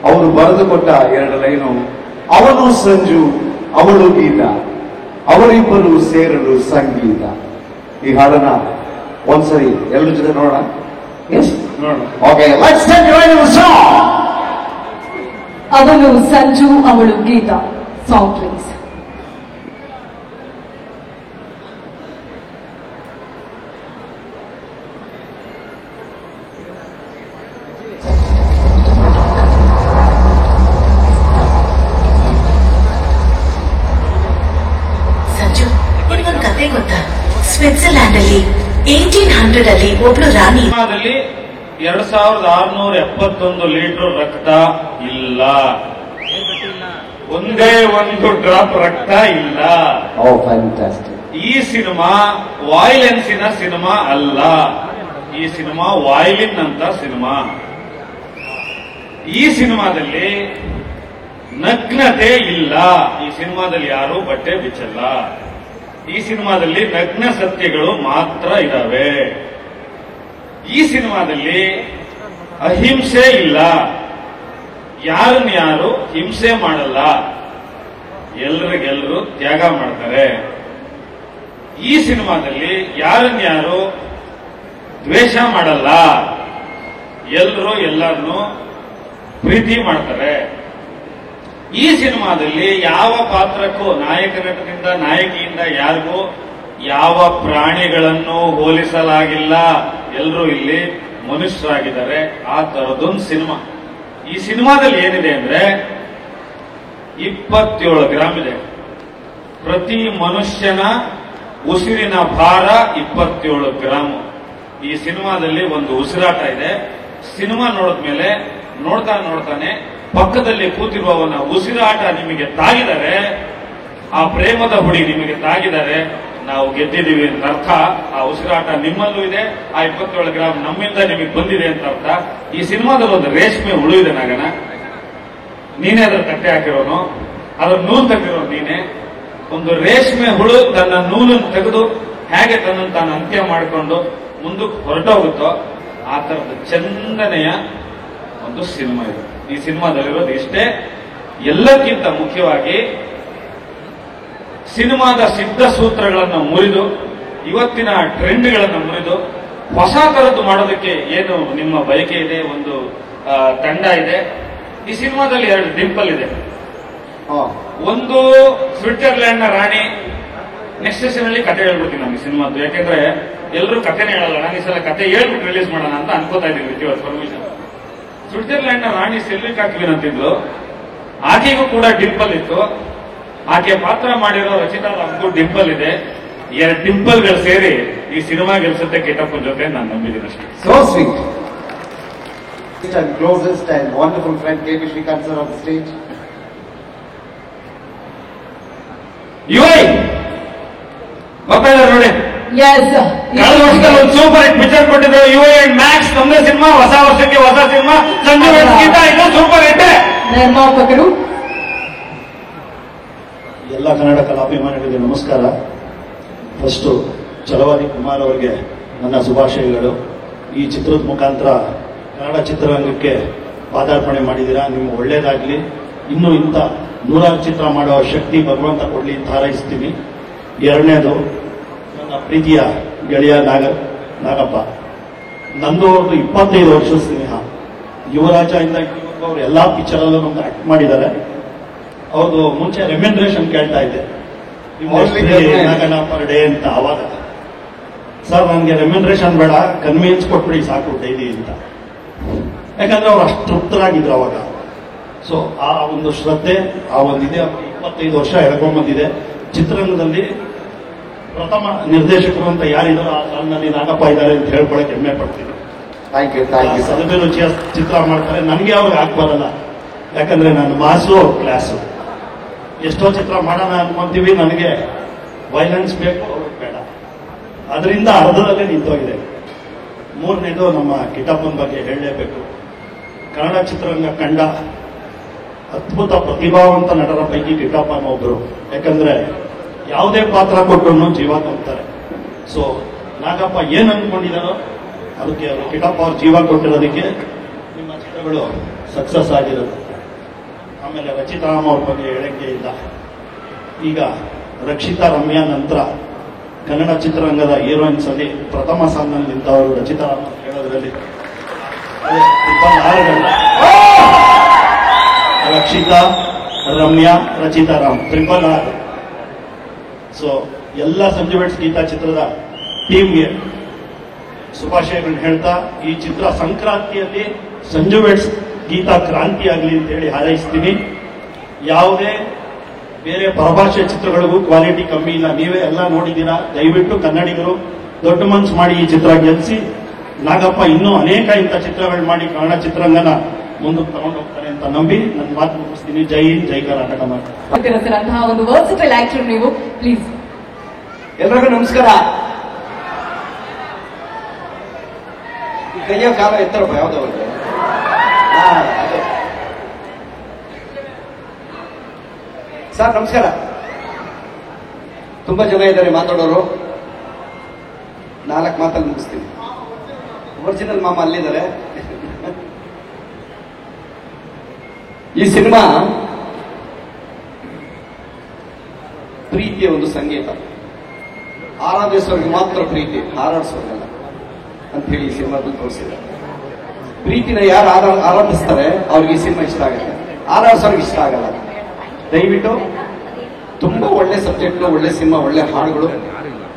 [SPEAKER 4] ಅವರು ಬರೆದು ಕೊಟ್ಟ 2 ಲೈನು ಅವನು ಸಂಜು, ಅವಳು ಗೀತಾ, ಅವರಿಬ್ಬರು ಸೇರಲು ಸಂಗೀತ. ಈ ಹಾಡನ್ನ ಒಂದ್ಸರಿ ಎಲ್ಲರ ಜೊತೆ ನೋಡೋಣ. ಎಸ್,
[SPEAKER 5] ನೋಡೋಣ.
[SPEAKER 4] Okay, let's take your song.
[SPEAKER 2] ಅವನು ಸಂಜು, ಅವಳು ಗೀತಾ. Song please.
[SPEAKER 6] ಸಂಜು, ನಿಮ್ಗೊಂದು ಕತೆ ಗೊತ್ತಾ? ಸ್ವಿಟ್ಜರ್ಲ್ಯಾಂಡ್ ಅಲ್ಲಿ 1800 ಅಲ್ಲಿ ಒಬ್ಳು ರಾಣಿ
[SPEAKER 5] ಸಿನಿಮಾದಲ್ಲಿ 2671 ಲೀಟರ್ ರಕ್ತ ಇಲ್ಲ, ಒಂದೇ ಒಂದು ಡ್ರಾಪ್ ರಕ್ತ ಇಲ್ಲ.
[SPEAKER 4] ಓ ಫ್ಯಾಂಟಾಸ್ಟಿಕ್.
[SPEAKER 5] ಈ ಸಿನಿಮಾ ವಾಯ್ಲೆನ್ಸಿನ ಸಿನಿಮಾ ಅಲ್ಲ, ಈ ಸಿನಿಮಾ ವಾಯ್ಲಿನ್ ಅಂತ ಸಿನಿಮಾ. ಈ ಸಿನಿಮಾದಲ್ಲಿ ನಗ್ನತೆ ಇಲ್ಲ, ಈ ಸಿನಿಮಾದಲ್ಲಿ ಯಾರು ಬಟ್ಟೆ ಬಿಚ್ಚಲ್ಲ. ಈ ಸಿನಿಮಾದಲ್ಲಿ ನಗ್ನ ಸತ್ಯಗಳು ಮಾತ್ರ ಇದಾವೆ. ಈ ಸಿನಿಮಾದಲ್ಲಿ ಅಹಿಂಸೆ ಇಲ್ಲ, ಯಾರು ಹಿಂಸೆ ಮಾಡಲ್ಲ, ಎಲ್ರಿಗೆಲ್ಲರೂ ತ್ಯಾಗ ಮಾಡ್ತಾರೆ. ಈ ಸಿನಿಮಾದಲ್ಲಿ ಯಾರು ದ್ವೇಷ ಮಾಡಲ್ಲ, ಎಲ್ಲರೂ ಎಲ್ಲರನ್ನು ಪ್ರೀತಿ ಮಾಡ್ತಾರೆ. ಈ ಸಿನಿಮಾದಲ್ಲಿ ಯಾವ ಪಾತ್ರಕ್ಕೂ ನಾಯಕ ನಟನಿಂದ ನಾಯಕಿಯಿಂದ ಯಾರಿಗೂ ಯಾವ ಪ್ರಾಣಿಗಳನ್ನು ಹೋಲಿಸಲಾಗಿಲ್ಲ, ಎಲ್ಲರೂ ಇಲ್ಲಿ ಮನುಷ್ಯರಾಗಿದ್ದಾರೆ. ಆ ತರದೊಂದು ಸಿನಿಮಾ. ಈ ಸಿನಿಮಾದಲ್ಲಿ ಏನಿದೆ ಅಂದ್ರೆ 27 ಗ್ರಾಮ್ ಇದೆ. ಪ್ರತಿ ಮನುಷ್ಯನ ಉಸಿರಿನ ಭಾರ 27 ಗ್ರಾಮ್. ಈ ಸಿನಿಮಾದಲ್ಲಿ ಒಂದು ಉಸಿರಾಟ ಇದೆ. ಸಿನಿಮಾ ನೋಡಿದ್ಮೇಲೆ ನೋಡ್ತಾನೆ ಪಕ್ಕದಲ್ಲಿ ಕೂತಿರುವವನ ಉಸಿರಾಟ ನಿಮಗೆ ತಾಗಿದರೆ, ಆ ಪ್ರೇಮದ ಹುಡಿ ನಿಮಗೆ ತಾಗಿದರೆ, ನಾವು ಗೆದ್ದಿದ್ದೀವಿ ಅಂತ ಅರ್ಥ. ಆ ಉಸಿರಾಟ ನಿಮ್ಮಲ್ಲೂ ಇದೆ, ಆ 27 ಗ್ರಾಮ್ ನಮ್ಮಿಂದ ನಿಮಗೆ ಬಂದಿದೆ ಅಂತ ಅರ್ಥ. ಈ ಸಿನಿಮಾದಲ್ಲಿ ಒಂದು ರೇಷ್ಮೆ ಹುಳು ಇದೆ ನಾಗನ, ನೀನೇ ಅದ್ರ ಕಟ್ಟೆ ಹಾಕಿರೋನು, ಅದ್ರ ನೂಲು ತೆಗೆದಿರೋನು ನೀನೆ. ಒಂದು ರೇಷ್ಮೆ ಹುಳು ತನ್ನ ನೂಲನ್ನು ತೆಗೆದು ಹೇಗೆ ತನ್ನನ್ನು ತಾನು ಅಂತ್ಯ ಮಾಡಿಕೊಂಡು ಮುಂದಕ್ಕೆ ಹೊರಟೋಗುತ್ತೋ ಆ ತರದ ಚಂದನೆಯ ಒಂದು ಸಿನಿಮಾ ಇದು. ಈ ಸಿನಿಮಾದಲ್ಲಿರೋದು ಇಷ್ಟೇ. ಎಲ್ಲಕ್ಕಿಂತ ಮುಖ್ಯವಾಗಿ ಸಿನಿಮಾದ ಸಿದ್ಧ ಸೂತ್ರಗಳನ್ನು ಮುರಿದು, ಇವತ್ತಿನ ಟ್ರೆಂಡ್ಗಳನ್ನು ಮುರಿದು ಹೊಸ ತರದ್ದು ಮಾಡೋದಕ್ಕೆ ಏನು ನಿಮ್ಮ ಬಯಕೆ ಇದೆ, ಒಂದು ತಂಡ ಇದೆ. ಈ ಸಿನಿಮಾದಲ್ಲಿ 2 ಡಿಂಪಲ್ ಇದೆ. ಒಂದು ಸ್ವಿಟ್ಜರ್ಲ್ಯಾಂಡ್ ನ ರಾಣಿ. ನೆಕ್ಸ್ಟ್ ಸೆಷನ್ ಅಲ್ಲಿ ಕತೆ ಹೇಳ್ಬಿಡ್ತೀನಿ ನಮಗೆ ಸಿನಿಮಾದ್ದು, ಯಾಕೆಂದ್ರೆ ಎಲ್ಲರೂ ಕಥೆನೇ ಹೇಳಲ್ಲ. ನಾನು ಈ ಸಲ ಕತೆ ಹೇಳ್ಬಿಟ್ಟು ರಿಲೀಸ್ ಮಾಡೋಣ ಅಂತ ಅನ್ಕೋತಾ ಇದ್ದೀನಿ ಇವತ್ತು ಪರ್ಮಿಷನ್. ಸ್ವಿಟ್ಜರ್ಲ್ಯಾಂಡ್ ನ ರಾಣಿ ಸಿಲ್ವಿಕಾ ಕ್ವೀನ್ ಅಂತಿದ್ಲು. ಆಕೆಗೂ ಕೂಡ ಡಿಂಪಲ್ ಇತ್ತು. ಆಕೆ ಪಾತ್ರ ಮಾಡಿರೋ ರಚಿತಾ ರಾಮ್ಗೂ ಡಿಂಪಲ್ ಇದೆ. 2 ಡಿಂಪಲ್ಗಳು ಸೇರಿ ಈ ಸಿನಿಮಾ ಗೆಲ್ಸುತ್ತೆ ಕಿಟ್ಟಪ್ಪನ ಜೊತೆ ನಾನು ನಂಬಿದ್ದೀನಿ ಅಷ್ಟೇ.
[SPEAKER 4] So sweet. And closest and wonderful friend KP Srikanth sir on the stage.
[SPEAKER 5] ಯುವೈ ಬರ್ತಾ ಇದ್ದಾರೆ ನೋಡಿ.
[SPEAKER 2] ಎಸ್,
[SPEAKER 5] ಕಳೆದ ವರ್ಷದಲ್ಲಿ ಒಂದು ಸೂಪರ್ ಹಿಟ್ ಪಿಕ್ಚರ್ ಕೊಟ್ಟಿದ್ರು ಯುವೈ ಅಂಡ್ ಮ್ಯಾಕ್ಸ್. ನಮ್ಮದೇ ಸಿನಿಮಾ, ಹೊಸ ವರ್ಷಕ್ಕೆ ಹೊಸ ಸಿನಿಮಾ. ಸಂಜು ವೆಡ್ಸ್ಗಿಂತ ಇದು ಸೂಪರ್ ಹಿಟ್.
[SPEAKER 2] ನಿರ್ಮಾಪಕರು
[SPEAKER 1] ಎಲ್ಲ ಕನ್ನಡ ಕಲಾಭಿಮಾನಿಗಳಿಗೆ ನಮಸ್ಕಾರ. ಫಸ್ಟು ಛಲವಾದಿ ಕುಮಾರ್ ಅವರಿಗೆ ನನ್ನ ಶುಭಾಶಯಗಳು. ಈ ಚಿತ್ರದ ಮುಖಾಂತರ ಕನ್ನಡ ಚಿತ್ರರಂಗಕ್ಕೆ ಪಾದಾರ್ಪಣೆ ಮಾಡಿದ್ದೀರಾ. ನಿಮ್ಗೆ ಒಳ್ಳೇದಾಗ್ಲಿ. ಇನ್ನೂ ಇಂಥ 100 ಚಿತ್ರ ಮಾಡುವ ಶಕ್ತಿ ಭಗವಂತ ಕೊಡ್ಲಿ ಅಂತ ಹಾರೈಸ್ತೀನಿ. ಎರಡನೇದು, ನನ್ನ ಪ್ರೀತಿಯ ಗೆಳೆಯ ನಾಗಪ್ಪ. ನಂದು ಅವ್ರದ್ದು 25 ವರ್ಷದ ಸ್ನೇಹ. ಯುವರಾಜ ಇಂದ ಅವರು ಎಲ್ಲಾ ಪಿಕ್ಚರಲ್ಲೂ ನಮ್ಗೆ ಆಕ್ಟ್ ಮಾಡಿದ್ದಾರೆ. ಅವ್ರದ್ದು ಮುಂಚೆ ರೆಮ್ಯುನರೇಷನ್ ಕೇಳ್ತಾ ಇದ್ದೆ, ನಾಗಣ್ಣ ಪರ್ ಡೇ ಅಂತ. ಅವಾಗ ಸರ್ ನನಗೆ ರೆಮ್ಯುನರೇಷನ್ ಬೇಡ, ಕನ್ವೀನ್ಸ್ ಕೊಟ್ಬಿಡಿ ಸಾಕು ಡೈಲಿ ಅಂತ. ಯಾಕಂದ್ರೆ ಅವ್ರು ಅಷ್ಟು ತೃಪ್ತರಾಗಿದ್ರು ಅವಾಗ. ಸೊ ಆ ಒಂದು ಶ್ರದ್ಧೆ, ಆ ಒಂದಿದೆ. 25 ವರ್ಷ ಎಳ್ಕೊಂಡ್ಬಂದಿದೆ. ಚಿತ್ರರಂಗದಲ್ಲಿ ಪ್ರಥಮ ನಿರ್ದೇಶಕರು ಅಂತ ಯಾರಿದ್ರು ಆ ಸಾಲಿನಲ್ಲಿ ನಾಗಪ್ಪ ಇದ್ದಾರೆ ಅಂತ ಹೇಳ್ಕೊಳಕ್ಕೆ ಹೆಮ್ಮೆ ಪಡ್ತೀನಿ.
[SPEAKER 4] Thank you, thank you.
[SPEAKER 1] ಸದಬೆ ರುಚಿಯ ಚಿತ್ರ ಮಾಡ್ತಾರೆ. ನನಗೆ ಅವ್ರಿಗೆ ಹಾಕ್ಬರಲ್ಲ, ಯಾಕಂದ್ರೆ ನಾನು ಮಾಸು ಕ್ಲಾಸು. ಎಷ್ಟೋ ಚಿತ್ರ ಮಾಡೋಣ ಅನ್ಕೊಂತೀವಿ, ನನಗೆ ವೈಲೆನ್ಸ್ ಬೇಕು, ಅವ್ರಿಗೆ ಬೇಡ. ಅದರಿಂದ ಅರ್ಧದಲ್ಲೇ ನಿಂತೋಗಿದೆ. ಮೂರನೇದು, ನಮ್ಮ ಕಿಟ್ಟಪ್ಪನ ಬಗ್ಗೆ ಹೇಳಲೇಬೇಕು. ಕನ್ನಡ ಚಿತ್ರರಂಗ ಕಂಡ ಅದ್ಭುತ ಪ್ರತಿಭಾವಂತ ನಟರ ಪೈಕಿ ಕಿಟ್ಟಪ್ಪನ ಒಬ್ರು. ಯಾಕಂದ್ರೆ ಯಾವುದೇ ಪಾತ್ರ ಕೊಟ್ಟರು ಜೀವ ತುಂಬ್ತಾರೆ. ಸೊ ನಾಗಪ್ಪ ಏನ್ ಅನ್ಕೊಂಡಿದಾರೋ ಅದಕ್ಕೆ ಅವರು ಕಿಟ್ಟಪ್ಪ ಅವ್ರ ಜೀವ ಕೊಟ್ಟಿರೋದಕ್ಕೆ ನಿಮ್ಮ ಚಿತ್ರಗಳು ಸಕ್ಸಸ್ ಆಗಿರೋದು.
[SPEAKER 7] ಆಮೇಲೆ ರಚಿತಾರಾಮ್ ಅವ್ರ ಬಗ್ಗೆ ಹೇಳಕ್ಕೆ ಇಲ್ಲ. ಈಗ ರಕ್ಷಿತಾ ರಮ್ಯಾ ನಂತರ ಕನ್ನಡ ಚಿತ್ರರಂಗದ ಹೀರೋಯಿನ್ಸ್ ಅಲ್ಲಿ ಪ್ರಥಮ ಸ್ಥಾನದಲ್ಲಿ ನಿಂತವರು ರಚಿತಾರಾಮ್ ಅಂತ ಹೇಳೋದ್ರಲ್ಲಿ ರಕ್ಷಿತಾ ರಮ್ಯಾ ರಚಿತಾರಾಮ್ R. ಸೊ ಎಲ್ಲ ಸಂಜು ವೆಡ್ಸ್ ಗೀತಾ ಚಿತ್ರದ ಟೀಮ್ಗೆ ಶುಭಾಶಯಗಳನ್ನ ಹೇಳ್ತಾ, ಈ ಚಿತ್ರ ಸಂಕ್ರಾಂತಿಯಲ್ಲಿ ಸಂಜು ವೆಡ್ಸ್ ಗೀತಾ ಕ್ರಾಂತಿ ಆಗಲಿ ಅಂತ ಹೇಳಿ ಹಾರೈಸ್ತೀನಿ. ಯಾವುದೇ ಬೇರೆ ಪರಭಾಷೆ ಚಿತ್ರಗಳಿಗೂ ಕ್ವಾಲಿಟಿ ಕಮ್ಮಿ ಇಲ್ಲ, ನೀವೇ ಎಲ್ಲ ನೋಡಿದ್ದೀರಾ. ದಯವಿಟ್ಟು ಕನ್ನಡಿಗರು ದೊಡ್ಡ ಮನಸ್ಸು ಮಾಡಿ ಈ ಚಿತ್ರ ಗೆಲ್ಲಿಸಿ. ನಾಗಪ್ಪ ಇನ್ನೂ ಅನೇಕ ಇಂಥ ಚಿತ್ರಗಳು ಮಾಡಿ ಕನ್ನಡ ಚಿತ್ರರಂಗನ ಮುಂದಕ್ಕೆ ತಗೊಂಡು ಹೋಗ್ತಾರೆ ಅಂತ ನಂಬಿ ನನ್ನ ಮಾತು ಮುಗಿಸ್ತೀನಿ. ಜೈ ಹಿಂದ್, ಜೈ ಕರ್ನಾಟಕ.
[SPEAKER 2] ಅಂತಹ ಒಂದು ವರ್ಸಿಟೈಲ್ ಆಕ್ಟರ್ ನೀವು. ಪ್ಲೀಸ್.
[SPEAKER 8] ಎಲ್ರಿಗೂ ನಮಸ್ಕಾರ. ಕೈಯೋ ಕಾಲ ಎತ್ತರಪ್ಪ ಯಾವ್ದೋ ಒಂದು. ಸರ್ ನಮಸ್ಕಾರ. ತುಂಬಾ ಜನ ಇದ್ದಾರೆ ಮಾತಾಡೋರು, 4 ಮಾತಲ್ಲಿ ಮುಗಿಸ್ತೀನಿ. ಒರಿಜಿನಲ್ ಮಾಮ ಅಲ್ಲಿದ್ದಾರೆ. ಈ ಸಿನಿಮಾ ಪ್ರೀತಿಯ ಒಂದು ಸಂಗೀತ. ಆರಾಧಿಸೋರಿಗೆ ಮಾತ್ರ ಪ್ರೀತಿ, ಹಾರಾಡಿಸೋರಿಗಲ್ಲ ಅಂತ ಹೇಳಿ ಈ ಸಿನಿಮಾದಲ್ಲಿ ತೋರಿಸಿದ್ದಾರೆ. ಪ್ರೀತಿನ ಯಾರು ಆರಾಧಿಸ್ತಾರೆ ಅವ್ರಿಗೆ ಈ ಸಿನಿಮಾ ಇಷ್ಟ ಆಗುತ್ತೆ, ಆರಾಧಿಸೋರಿಗೆ ಇಷ್ಟ ಆಗಲ್ಲ. ದಯವಿಟ್ಟು ತುಂಬಾ ಒಳ್ಳೆ ಸಬ್ಜೆಕ್ಟ್, ಒಳ್ಳೆ ಸಿನಿಮಾ, ಒಳ್ಳೆ ಹಾಡುಗಳು.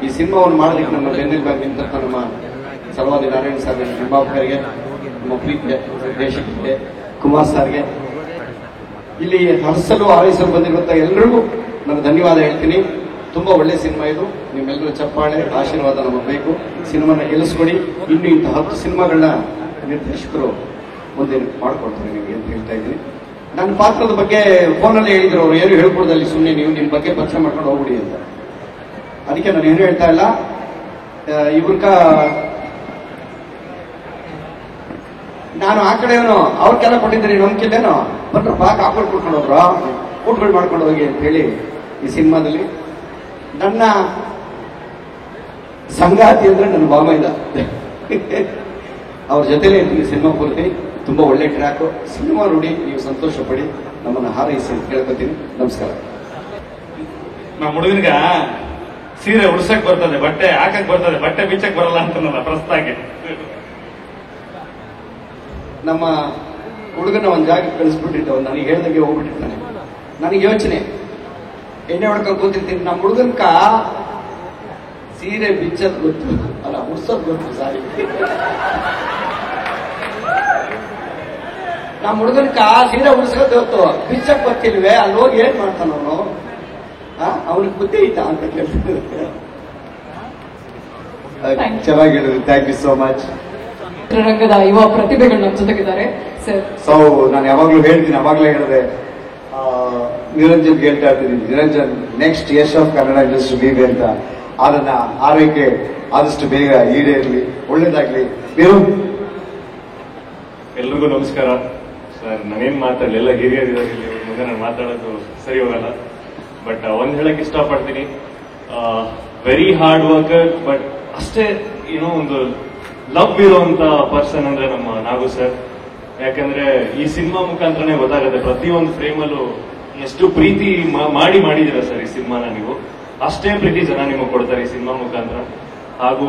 [SPEAKER 8] ಈ ಸಿನಿಮಾವನ್ನು ಮಾಡೋದಕ್ಕೆ ನಮ್ಮ ಬೆನ್ನೆಲುಬಾಗಿ ನಿಂತ ನಮ್ಮ ಸಲವಾದಿ ನಾರಾಯಣ ಸರ್, ನಿರ್ಮಾಪಕರಿಗೆ, ನಮ್ಮ ಪ್ರೀತಿಗೆ, ನಿರ್ದೇಶಕರಿಗೆ, ಕುಮಾರ್ ಸರ್ಗೆ, ಇಲ್ಲಿ ಹರಿಸಲು ಹಾರೈಸಲು ಬಂದಿರುವಂತಹ ಎಲ್ಲರಿಗೂ ನಾನು ಧನ್ಯವಾದ ಹೇಳ್ತೀನಿ. ತುಂಬಾ ಒಳ್ಳೆ ಸಿನಿಮಾ ಇದು. ನಿಮ್ಮೆಲ್ಲರೂ ಚಪ್ಪಾಳೆ, ಆಶೀರ್ವಾದ ನಮಗೆ ಬೇಕು. ಸಿನಿಮಾನ ಗೆಲ್ಲಿಸ್ಕೊಡಿ. ಇನ್ನು ಇಂಥ 10 ಸಿನಿಮಾಗಳನ್ನ ನಿರ್ದೇಶಕರು ಮುಂದೆ ಮಾಡ್ಕೊಡ್ತಾರೆ ನಿಮಗೆ ಅಂತ ಹೇಳ್ತಾ ಇದ್ದೀನಿ. ನನ್ನ ಪಾತ್ರದ ಬಗ್ಗೆ ಫೋನಲ್ಲಿ ಹೇಳಿದ್ರು, ಅವರು ಏನು ಹೇಳ್ಕೊಡ್ದಲ್ಲಿ ಸುಮ್ಮನೆ ನೀವು ನಿಮ್ಮ ಬಗ್ಗೆ ಪರಿಚಯ ಮಾಡ್ಕೊಂಡು ಹೋಗ್ಬಿಡಿ ಅಂತ. ಅದಕ್ಕೆ ನಾನು ಏನು ಹೇಳ್ತಾ ಇಲ್ಲ. ಇವ್ರಕ ನಾನು ಆ ಕಡೆಯವನು ಅವ್ರಿಗೆಲ್ಲ ಕೊಟ್ಟಿದ್ದೀನಿ, ನಂಬಿಕೆಲ್ಲೇನೋ ಬಂದ್ರಪ್ಪ ಕಾಪುಗಳು ಕುಡ್ಕೊಂಡು ಹೋದ್ರ, ಊಟಗಳು ಮಾಡ್ಕೊಂಡು ಹೋಗಿ ಅಂತ ಹೇಳಿ ಈ ಸಿನಿಮಾದಲ್ಲಿ ನನ್ನ ಸಂಗಾತಿ ಅಂದ್ರೆ ನನ್ನ ಬಾಮ ಇಲ್ಲ. ಅವ್ರ ಜೊತೆಲೇ ಇರ್ತೀನಿ ಸಿನಿಮಾ ಪೂರ್ತಿ. ತುಂಬಾ ಒಳ್ಳೆ ಟ್ರ್ಯಾಕ್. ಸಿನಿಮಾ ನೋಡಿ ನೀವು ಸಂತೋಷ ಪಡಿ, ನಮ್ಮನ್ನ ಹಾರೈಸಿ ಕೇಳ್ಕೊತೀನಿ. ನಮಸ್ಕಾರ.
[SPEAKER 5] ನಮ್ಮ ಹುಡುಗನಿಗ ಸೀರೆ ಉಡ್ಸಕ್ ಬರ್ತದೆ, ಬಟ್ಟೆ ಹಾಕಕ್ ಬರ್ತದೆ, ಬಟ್ಟೆ ಬಿಚ್ಚಕ್ ಬರಲ್ಲ ಅಂತ ನನ್ನ ಪ್ರಸ್ತಾಗೆ.
[SPEAKER 8] ನಮ್ಮ ಹುಡುಗನ ಒಂದ್ ಜಾಗ ಕಳಿಸ್ಬಿಟ್ಟಿಟ್ಟು ನನಗೆ ಹೇಳ್ದಂಗೆ ಹೋಗ್ಬಿಟ್ಟಿರ್ತಾನೆ. ನನಗೆ ಯೋಚನೆ, ಎಣ್ಣೆ ಹೊಡ್ಕೊಂಡು ಕೂತಿರ್ತೀನಿ. ನಮ್ಮ ಹುಡುಗನ್ಕ ಸೀರೆ ಬಿಚ್ಚದ್ ಗೊತ್ತು, ಅಲ್ಲ ಉಡ್ಸೋದ್ ಗೊತ್ತು. ಸಾರಿ, ನಮ್ಮ ಹುಡುಗನ್ಕ ಸೀರೆ ಉಡ್ಸೋದ್ ಗೊತ್ತು, ಬಿಚ್ಚಕ್ ಗೊತ್ತಿಲ್ವೇ. ಅಲ್ಲಿ ಹೋಗಿ ಏನ್ ಮಾಡ್ತಾನ ಅವನು? ಅವನಿಗೆ ಬುದ್ಧಿ ಐತಾ ಅಂತ ಕೇಳ್ತಿದ್ದೆ.
[SPEAKER 4] ಚೆನ್ನಾಗಿ ಹೇಳಿದ್ರಿ. Thank you so much.
[SPEAKER 2] ಚಿತ್ರರಂಗದ ಯುವ ಪ್ರತಿಭೆಗಳು ನಮ್ಮ ಜೊತೆಗಿದ್ದಾರೆ ಸರ್.
[SPEAKER 4] ಸೊ ನಾನು ಯಾವಾಗ್ಲೂ ಹೇಳ್ತೀನಿ, ಅವಾಗ್ಲೇ ಹೇಳಿದೆ, ನಿರಂಜನ್ ಹೇಳ್ತಾ ಇರ್ತೀನಿ, Niranjan next Yash of Kannada industry ಬೀವಿ ಅಂತ. ಅದನ್ನ ಆರೈಕೆ ಆದಷ್ಟು ಬೇಗ ಈಡೇರ್ಲಿ, ಒಳ್ಳೇದಾಗ್ಲಿ. ನೀವು
[SPEAKER 5] ಎಲ್ರಿಗೂ ನಮಸ್ಕಾರ. ಸರ್ ನಾನೇನ್ ಮಾತಾಡಲಿ, ಎಲ್ಲ ಹಿರಿಯರಿದ್ದಾರೆ ಇಲ್ಲಿ, ಮುಂದೆ ನಾನು ಮಾತಾಡೋದು ಸರಿ ಹೋಗಲ್ಲ. ಬಟ್ ಒಂದ್ ಹೇಳಕ್ ಇಷ್ಟಪಡ್ತೀನಿ, ವೆರಿ ಹಾರ್ಡ್ ವರ್ಕರ್, ಬಟ್ ಅಷ್ಟೇ ಏನೋ ಒಂದು ಲವ್ ಇರುವಂತ ಪರ್ಸನ್ ಅಂದ್ರೆ ನಮ್ಮ ನಾಗು ಸರ್. ಯಾಕಂದ್ರೆ ಈ ಸಿನಿಮಾ ಮುಖಾಂತರನೇ ಗೊತ್ತಾಗುತ್ತೆ ಪ್ರತಿಯೊಂದು ಫ್ರೇಮಲ್ಲೂ ಎಷ್ಟು ಪ್ರೀತಿ ಮಾಡಿದೀರ ಸರ್ ಈ ಸಿನಿಮಾನ. ನೀವು ಅಷ್ಟೇ ಪ್ರೀತಿ ಜನ ನಿಮಗೆ ಕೊಡ್ತಾರೆ ಈ ಸಿನಿಮಾ ಮುಖಾಂತರ. ಹಾಗೂ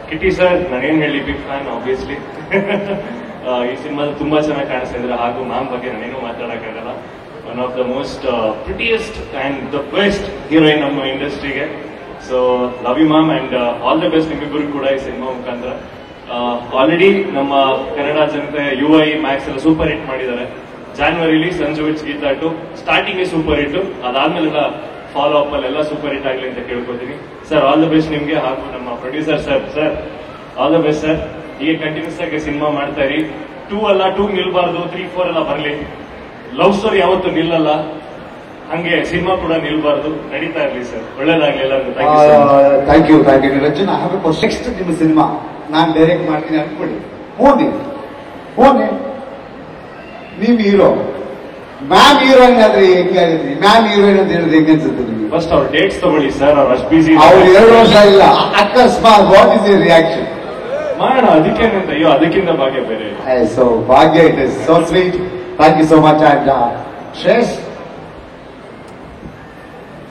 [SPEAKER 5] ಕಿಟಿ ಸರ್, ನಾನೇನ್ ಹೇಳಿ, ಬಿಗ್ ಫ್ಯಾನ್ ಆಬ್ವಿಯಸ್ಲಿ. ಈ ಸಿನಿಮಾದಲ್ಲಿ ತುಂಬಾ ಚೆನ್ನಾಗಿ ಕಾಣಿಸ್ತಾ ಇದ್ರೆ. ಹಾಗೂ ಮ್ಯಾಮ್ ಬಗ್ಗೆ ನಾನೇನು ಮಾತಾಡಕ್ಕಾಗಲ್ಲ. One of the most prettiest and the best heroine ನಮ್ಮ ಇಂಡಸ್ಟ್ರಿಗೆ. So love you ma'am and all the best ನಿಮ್ಮಿಬ್ಬರು ಕೂಡ ಈ ಸಿನಿಮಾ ಮುಖಾಂತರ. ಆಲ್ರೆಡಿ ನಮ್ಮ ಕನ್ನಡ ಜನತೆ UI ಮ್ಯಾಕ್ಸ್ ಎಲ್ಲ ಸೂಪರ್ ಹಿಟ್ ಮಾಡಿದ್ದಾರೆ. ಜಾನ್ವರಿಲಿ Sanju weds Geetha 2 starting super hit, ಅದಾದ್ಮೇಲೆಲ್ಲ ಫಾಲೋ ಅಪ್ ಅಲ್ಲೆಲ್ಲ ಸೂಪರ್ ಹಿಟ್ ಆಗಲಿ ಅಂತ ಕೇಳ್ಕೊತೀನಿ. ಸರ್ ಆಲ್ ದ ಬೆಸ್ಟ್ ನಿಮ್ಗೆ. ಹಾಗೂ ನಮ್ಮ producer sir all the best sir. ಹೀಗೆ ಕಂಟಿನ್ಯೂಸ್ ಆಗಿ ಸಿನಿಮಾ ಮಾಡ್ತಾ ಇರಿ. 2 ಅಲ್ಲ 2 ನಿಲ್ಬಾರ್ದು, 3, 4 ಎಲ್ಲ ಬರಲಿ. ಲವ್ ಸ್ಟೋರಿ ಯಾವತ್ತು ನಿಲ್ಲಲ್ಲ, ಹಂಗೆ ಸಿನಿಮಾ ಕೂಡ ನಿಲ್ಬಾರ್ದು, ನಡೀತಾ ಇರ್ಲಿ ಸರ್. ಒಳ್ಳೇದಾಗ್ಲಿ ಎಲ್ಲರಿಗೂ.
[SPEAKER 4] Thank you Niranjan. ನೆಕ್ಸ್ಟ್ ನಿಮ್ಮ ಸಿನಿಮಾ ನಾನು ಡೈರೆಕ್ಟ್ ಮಾಡ್ತೀನಿ ಅನ್ಕೊಳ್ಳಿ, ಹೋಗಿ ನೀವು ಹೀರೋ, ಮ್ಯಾಮ್ ಹೀರೋಯಿನ್ ಆದ್ರೆ ಹೆಂಗೆ ಆಗಿದ್ರಿ? ಮ್ಯಾಮ್ ಹೀರೋಯಿನ್ ಅಂತ ಹೇಳಿದ್ರೆ ಹೆಂಗೆ ಅನ್ಸುತ್ತೆ ನಿಮಗೆ?
[SPEAKER 5] ಫಸ್ಟ್ ಅವ್ರ ಡೇಟ್ಸ್ ತಗೊಳ್ಳಿ ಸರ್, ಅವ್ರು ಅಷ್ಟು ಬಿಸಿ.
[SPEAKER 4] ಅವ್ರು 2 ವರ್ಷ ಇಲ್ಲ, ಅಕಸ್ಮಾತ್ ವಾಟ್ ಇಸ್ ಯರ್ ರಿಯಾಕ್ಷನ್?
[SPEAKER 5] ಮಾಡೋಣ, ಅದಕ್ಕೇನಂತ. ಅಯ್ಯೋ ಅದಕ್ಕಿಂತ ಭಾಗ್ಯ ಬೇರೆ.
[SPEAKER 4] So Bhagya, it is so sweet. Thank you so much. And Shresh,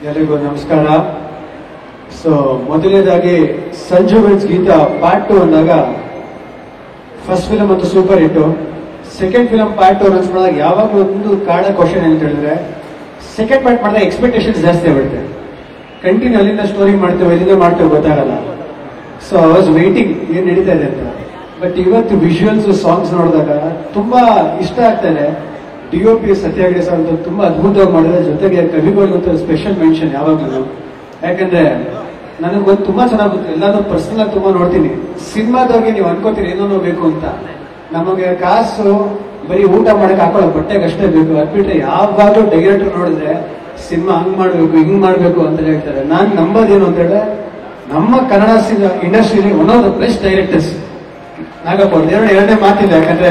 [SPEAKER 9] ಎಲ್ಲರಿಗೂ ನಮಸ್ಕಾರ. ಸೊ ಮೊದಲನೇದಾಗಿ ಸಂಜು ವೆಡ್ಸ್ ಗೀತಾ ಪಾರ್ಟ್ 2 ಅಂದಾಗ ಫಸ್ಟ್ ಫಿಲಮ್ ಅಂತೂ ಸೂಪರ್ ಹಿಟ್ಟು. ಸೆಕೆಂಡ್ ಫಿಲಮ್ ಪಾರ್ಟ್ 2 ಅನೌನ್ಸ್ ಮಾಡಿದಾಗ ಯಾವಾಗ ಒಂದು ಕಾಡ ಕ್ವಶನ್ ಅಂತ ಹೇಳಿದ್ರೆ, ಸೆಕೆಂಡ್ ಪಾರ್ಟ್ ಮಾಡಿದಾಗ ಎಕ್ಸ್ಪೆಕ್ಟೇಷನ್ಸ್ ಜಾಸ್ತಿ ಆಗ್ಬಿಡುತ್ತೆ. ಕಂಟಿನ್ಯೂ ಅಲ್ಲಿಂದ ಸ್ಟೋರಿ ಮಾಡ್ತೇವೆ, ಇಲ್ಲಿಂದ ಮಾಡ್ತೇವೆ ಗೊತ್ತಾಗಲ್ಲ. ಸೊ ಐ ವಾಸ್ ವೇಟಿಂಗ್ ಏನ್ ನಡೀತಾ ಇದೆ ಅಂತ. ಬಟ್ ಇವತ್ತು ವಿಜುವಲ್ಸ್ ಸಾಂಗ್ಸ್ ನೋಡಿದಾಗ ತುಂಬಾ ಇಷ್ಟ ಆಗ್ತಾನೆ. DOP ಸತ್ಯಾಗ್ರಹ ಸರ್ ಅಂತ ತುಂಬಾ ಅದ್ಭುತವಾಗಿ ಮಾಡಿದ್ರೆ, ಜೊತೆಗೆ ಕವಿಗಳಿಗಂತೂ ಸ್ಪೆಷಲ್ ಮೆನ್ಷನ್ ಯಾವಾಗಲೂ. ಯಾಕಂದ್ರೆ ನನಗೊಂದು ತುಂಬಾ ಚೆನ್ನಾಗಿ ಗೊತ್ತು, ಎಲ್ಲಾನು ಪರ್ಸನಲ್ ಆಗಿ ತುಂಬಾ ನೋಡ್ತೀನಿ. ಸಿನಿಮಾದವ್ರಿಗೆ ನೀವು ಅನ್ಕೋತೀರಿ ಏನೋ ಬೇಕು ಅಂತ, ನಮಗೆ ಕಾಸು ಬರೀ ಊಟ ಮಾಡಕ್ಕೆ ಹಾಕೊಳ್ಳೋ ಬಟ್ಟೆಗೆ ಅಷ್ಟೇ ಬೇಕು. ಅದ್ಬಿಟ್ರೆ ಯಾವಾಗಲೂ ಡೈರೆಕ್ಟರ್ ನೋಡಿದ್ರೆ ಸಿನಿಮಾ ಹಂಗ್ ಮಾಡ್ಬೇಕು ಹಿಂಗ್ ಮಾಡ್ಬೇಕು ಅಂತ ಹೇಳ್ತಾರೆ. ನಾನ್ ನಂಬೋದೇನು ಅಂತ ಹೇಳಿದ್ರೆ, ನಮ್ಮ ಕನ್ನಡ ಇಂಡಸ್ಟ್ರಿಯಲ್ಲಿ one of the best directors Nagappa ಅವ್ರದ್ದು. ಎರಡನೇ ಮಾತಿಲ್ಲ, ಯಾಕಂದ್ರೆ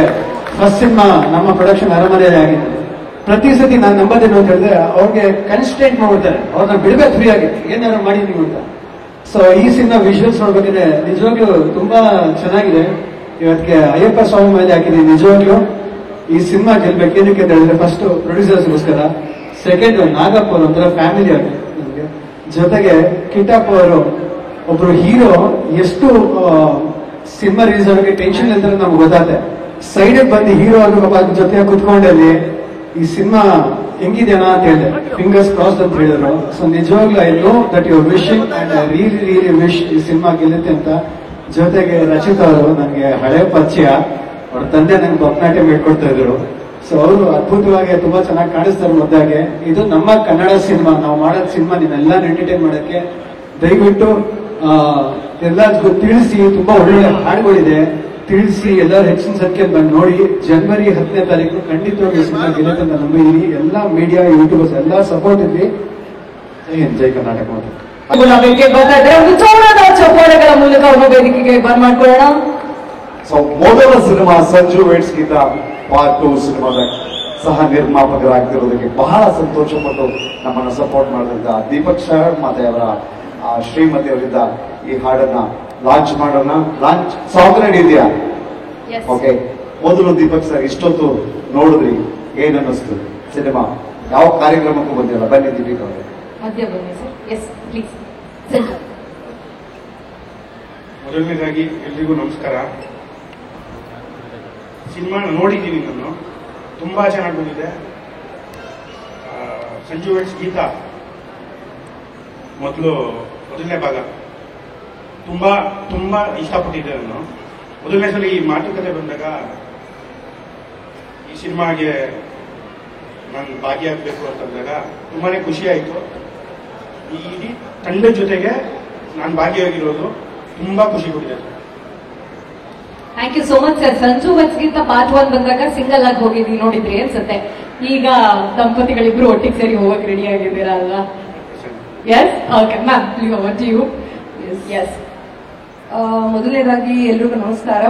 [SPEAKER 9] ಫಸ್ಟ್ ಸಿನಿಮಾ ನಮ್ಮ ಪ್ರೊಡಕ್ಷನ್ ಅರಮನೆಯಲ್ಲಿ ಆಗಿದೆ. ಪ್ರತಿ ಸತಿ ನಾನು ನಂಬೋದೇನು ಅಂತ ಹೇಳಿದ್ರೆ, ಅವ್ರಿಗೆ ಕನ್ಸ್ಟೆಂಟ್ ಮಾಡ್ಬಿಡ್ತಾರೆ, ಅವ್ರನ್ನ ಬಿಡ್ಬೇಕು ಫ್ರೀ ಆಗಿ ಏನಾದ್ರು ಮಾಡಿ ನೀವು ಅಂತ. ಸೊ ಈ ಸಿನಿಮಾ ವಿಜುವಲ್ಸ್ ನೋಡ್ಬೇಕಂದ್ರೆ ನಿಜವಾಗ್ಲೂ ತುಂಬಾ ಚೆನ್ನಾಗಿದೆ. ಇವತ್ತಿಗೆ ಅಯ್ಯಪ್ಪ ಸ್ವಾಮಿ ಮೇಲೆ ಹಾಕಿದೀನಿ. ನಿಜವಾಗ್ಲೂ ಈ ಸಿನಿಮಾ ಗೆಲ್ಬೇಕು. ಏನಕ್ಕೆ ಅಂತ ಹೇಳಿದ್ರೆ, ಫಸ್ಟ್ ಪ್ರೊಡ್ಯೂಸರ್ಸ್ಗೋಸ್ಕರ, ಸೆಕೆಂಡ್ ನಾಗಪ್ಪ ಅವರು ಒಂಥರ ಫ್ಯಾಮಿಲಿ ಆಗಿ ನಮಗೆ, ಜೊತೆಗೆ ಕಿಟ್ಟಪ್ಪ ಅವರು ಒಬ್ರು ಹೀರೋ ಎಷ್ಟು ಸಿನಿಮಾ ರಿಲೀಸ್ ಆಗೋಕೆ ಟೆನ್ಷನ್ ಇರ್ತಾರೆ ನಮ್ಗೆ ಗೊತ್ತಾಗುತ್ತೆ. ಸೈಡ್ ಬಂದು ಹೀರೋ ಆಗಿ ಜೊತೆ ಕುತ್ಕೊಂಡಲ್ಲಿ ಈ ಸಿನಿಮಾ ಹೆಂಗಿದೇನಾ ಅಂತ ಹೇಳಿದೆ, ಫಿಂಗರ್ಸ್ ಕ್ರಾಸ್ ಅಂತ ಹೇಳಿದ್ರು. ಸೊ ನಿಜವಾಗ್ಲೂ I know that your wishing and I really wish ಈ ಸಿನಿಮಾ ಗೆಲ್ಲುತ್ತೆ ಅಂತ. ಜೊತೆಗೆ ರಚಿತಾ ಅವರು ನನಗೆ ಹಳೆ ಪರಿಚಯ, ಅವ್ರ ತಂದೆ ನಂಗೆ ಭರತನಾಟ್ಯಂ ಹೇಳ್ಕೊಡ್ತಾ ಇದ್ರು. ಸೊ ಅವರು ಅದ್ಭುತವಾಗಿ ತುಂಬಾ ಚೆನ್ನಾಗಿ ಕಾಣಿಸ್ತಾರೆ. ಮೊದಲಾಗೆ ಇದು ನಮ್ಮ ಕನ್ನಡ ಸಿನಿಮಾ, ನಾವು ಮಾಡೋದ್ ಸಿನಿಮಾ ನಿಮ್ಮೆಲ್ಲ ಎಂಟರ್ಟೈನ್ ಮಾಡಕ್ಕೆ. ದಯವಿಟ್ಟು ಎಲ್ಲರಿಗೂ ತಿಳಿಸಿ, ತುಂಬಾ ಒಳ್ಳೊಳ್ಳೆ ಹಾಡುಗಳಿದೆ, ತಿಳಿಸಿ ಎಲ್ಲರೂ ಹೆಚ್ಚಿನ ಸಂಖ್ಯೆ ಬಂದು ನೋಡಿ. ಜನವರಿ 10ನೇ ತಾರೀಕು ಖಂಡಿತವಾಗಿ ಸಿನಿಮಾ ಗೆಲ್ಲುತ್ತೆ ಅಂತ ನಂಬಿದ್ದೀನಿ. ಎಲ್ಲ ಮೀಡಿಯಾ ಯೂಟ್ಯೂಬರ್ಸ್ ಎಲ್ಲ ಸಪೋರ್ಟ್ ಇದ್ವಿ. ಜೈ ಹಿಂದ್, ಜೈ ಕರ್ನಾಟಕ.
[SPEAKER 2] ವೇದಿಕೆ ಬರ್ತಾ ಇದ್ರೆ ಒಂದು ಜೋರಾದ ಚಪ್ಪಾಳೆಗಳ ಮೂಲಕ ಅವರು ವೇದಿಕೆಗೆ ಬರ್ಮಾಡ್ಕೊಳ್ಳೋಣ.
[SPEAKER 4] ಸೊ ಮೊದಲ cinema Sanju weds Geetha part 2 ಸಿನಿಮಾದ ಸಹ ನಿರ್ಮಾಪಕರಾಗ್ತಿರೋದಕ್ಕೆ ಬಹಳ ಸಂತೋಷ ಪಟ್ಟು ನಮ್ಮನ್ನ ಸಪೋರ್ಟ್ ಮಾಡಿದಂತ ದೀಪಕ್ ಶರಣ್ ಮತ್ತೆ ಅವರ ಶ್ರೀಮತಿ ಅವರಿಂದ ಈ ಹಾಡನ್ನ ಲಾಂಚ್ ಮಾಡೋಣ. ಲಾಂಚ್ ಸಾಂಗ್ ರೆಡಿ ಇದೆಯಾ? ಓಕೆ. ಮೊದಲು ದೀಪಕ್ ಸರ್, ಇಷ್ಟೊತ್ತು ನೋಡಿದ್ರಿ, ಏನ್ ಅನ್ನಿಸ್ತು ಸಿನಿಮಾ? ಯಾವ ಕಾರ್ಯಕ್ರಮಕ್ಕೂ ಬಂದಿಲ್ಲ, ಬನ್ನಿ ದೀಪಿಕ್ ಅವರೇ.
[SPEAKER 2] ಮಧ್ಯ ಬನ್ನಿ ಸರ್. Yes please.
[SPEAKER 10] ಮೊದಲನೇದಾಗಿ ಎಲ್ರಿಗೂ ನಮಸ್ಕಾರ. ಸಿನಿಮಾನ ನೋಡಿದ್ದೀನಿ ನಾನು, ತುಂಬಾ ಚೆನ್ನಾಗಿ ಬಂದಿದೆ. ಸಂಜು ವೆಡ್ಸ್ ಗೀತಾ ಮೊದಲನೇ ಭಾಗ ತುಂಬಾ ತುಂಬಾ ಇಷ್ಟಪಟ್ಟಿದ್ದೆ ನಾನು. ಮೊದಲನೇ ಸಲ ಈ ಮಾತುಕತೆ ಬಂದಾಗ ಈ ಸಿನಿಮಾಗೆ ನಾನು ಭಾಗಿಯಾಗಬೇಕು ಅಂತಂದಾಗ ತುಂಬಾನೇ ಖುಷಿ ಆಯಿತು. ಈ ಇಡೀ ತಂಡದ ಜೊತೆಗೆ ನಾನು ಭಾಗಿಯಾಗಿರೋದು ತುಂಬಾ ಖುಷಿ ಕೊಟ್ಟಿದೆ.
[SPEAKER 2] Thank you so much sir. Sanju weds Geetha part 1 ಬಂದಾಗ ಸಿಂಗಲ್ ಆಗಿ ಹೋಗಿದ್ವಿ, ನೋಡಿದ್ರಿ ಅನ್ಸುತ್ತೆ. ಈಗ ದಂಪತಿಗಳಿಬ್ರು ಒಟ್ಟಿಗೆ ಸೇರಿ ಹೋಗಕ್ ರೆಡಿ ಆಗಿದ್ದೀರಾ ಅಲ್ವಾ? Yes. Okay ma'am, please over to you. Yes.
[SPEAKER 11] ಮೊದಲನೇದಾಗಿ ಎಲ್ರಿಗೂ ನಮಸ್ಕಾರ.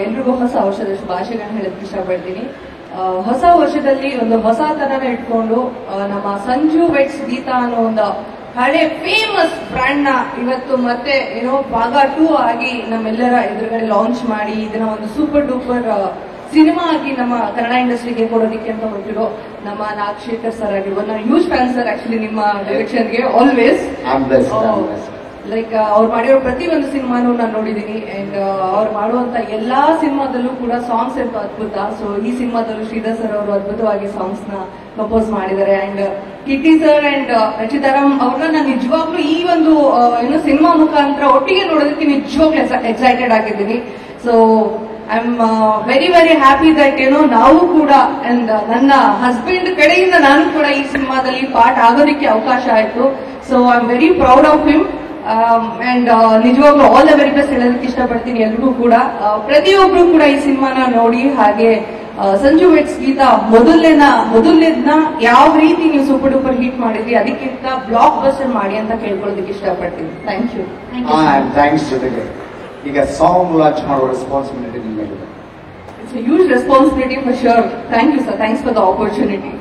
[SPEAKER 11] ಎಲ್ರಿಗೂ ಹೊಸ ವರ್ಷದ ಶುಭಾಶಯಗಳನ್ನ ಹೇಳಕ್ ಇಷ್ಟಪಡ್ತೀನಿ. ಹೊಸ ವರ್ಷದಲ್ಲಿ ಒಂದು ಹೊಸ ತರನ ಇಟ್ಕೊಂಡು ನಮ್ಮ ಸಂಜು ವೆಡ್ಸ್ ಗೀತಾ ಅನ್ನೋ ಒಂದು ಹಳೆ ಫೇಮಸ್ ಬ್ರ್ಯಾಂಡ್ ನ ಇವತ್ತು ಮತ್ತೆ ಏನೋ ಭಾಗ 2 ಆಗಿ ನಮ್ಮೆಲ್ಲರ ಎದುರುಗಡೆ ಲಾಂಚ್ ಮಾಡಿ ಇದನ್ನ ಒಂದು ಸೂಪರ್ ಡೂಪರ್ ಸಿನಿಮಾ ಆಗಿ ನಮ್ಮ ಕನ್ನಡ ಇಂಡಸ್ಟ್ರಿಗೆ ಕೊಡೋದಕ್ಕೆ ಅಂತ ಹೊರಟಿರೋ ನಮ್ಮ ನಾಗಶೇಖರ್ ಸರ್ ಆಗಿರ್ಬೋದು. ನಾನು ಹ್ಯೂಜ್ ಫ್ಯಾನ್ ಸರ್ ಆಕ್ಚುಲಿ ನಿಮ್ಮ ಡೈರೆಕ್ಷನ್ಗೆ, ಆಲ್ವೇಸ್. ಲೈಕ್ ಅವ್ರು ಮಾಡಿರೋ ಪ್ರತಿ ಒಂದು ಸಿನಿಮಾನು ನಾನು ನೋಡಿದೀನಿ. ಅಂಡ್ ಅವ್ರು ಮಾಡುವಂತ ಎಲ್ಲಾ ಸಿನಿಮಾದಲ್ಲೂ ಕೂಡ ಸಾಂಗ್ಸ್ ಅಂತ ಅದ್ಭುತ. ಸೊ ಈ ಸಿನಿಮಾದಲ್ಲೂ ಶ್ರೀಧರ್ ಸರ್ ಅವರು ಅದ್ಭುತವಾಗಿ ಸಾಂಗ್ಸ್ ನ ಕಂಪೋಸ್ ಮಾಡಿದ್ದಾರೆ. And Kitty sir and Rachita Ram ಅವ್ರನ್ನ ನಾನು ನಿಜವಾಗ್ಲೂ ಈ ಒಂದು ಏನೋ ಸಿನಿಮಾ ಮುಖಾಂತರ ಒಟ್ಟಿಗೆ ನೋಡೋದಕ್ಕೆ ನಿಜವಾಗ್ಲೂ ಎಕ್ಸೈಟೆಡ್ ಆಗಿದ್ದೀನಿ. So I am very very happy that ಏನೋ ನಾವು ಕೂಡ ಅಂಡ್ ನನ್ನ ಹಸ್ಬೆಂಡ್ ಕಡೆಯಿಂದ ನಾನು ಕೂಡ ಈ ಸಿನಿಮಾದಲ್ಲಿ ಪಾರ್ಟ್ ಆಗೋದಕ್ಕೆ ಅವಕಾಶ ಆಯ್ತು. So I am very proud of him. And ನಿಜವಾಗ್ಲೂ ಆಲ್ ದ ವೆರಿ ಬೆಸ್ಟ್ ಹೇಳೋದಕ್ಕೆ ಇಷ್ಟಪಡ್ತೀನಿ ಎಲ್ರಿಗೂ ಕೂಡ. ಪ್ರತಿಯೊಬ್ರು ಕೂಡ ಈ ಸಿನಿಮಾನ ನೋಡಿ, ಹಾಗೆ ಸಂಜು ವೆಡ್ಸ್ ಗೀತಾ ಮೊದಲನೇದ್ನ ಯಾವ ರೀತಿ ನೀವು ಸೂಪರ್ ಡೂಪರ್ ಹಿಟ್ ಮಾಡಿದ್ರಿ ಅದಕ್ಕಿಂತ ಬ್ಲಾಕ್ ಬಸ್ಟರ್ ಮಾಡಿ ಅಂತ ಕೇಳ್ಕೊಳ್ಳೋದಕ್ಕೆ ಇಷ್ಟಪಡ್ತೀನಿ. Thank you.
[SPEAKER 4] ಥ್ಯಾಂಕ್ಸ್. ಜೊತೆಗೆ ಈಗ ಸಾಂಗ್ ಲಾಂಚ್ ಮಾಡುವ ರೆಸ್ಪಾನ್ಸಿಬಿಲಿಟಿ ನಿಮಗೆ?
[SPEAKER 11] It's a huge responsibility for sure. Thank you sir. Thanks for the opportunity.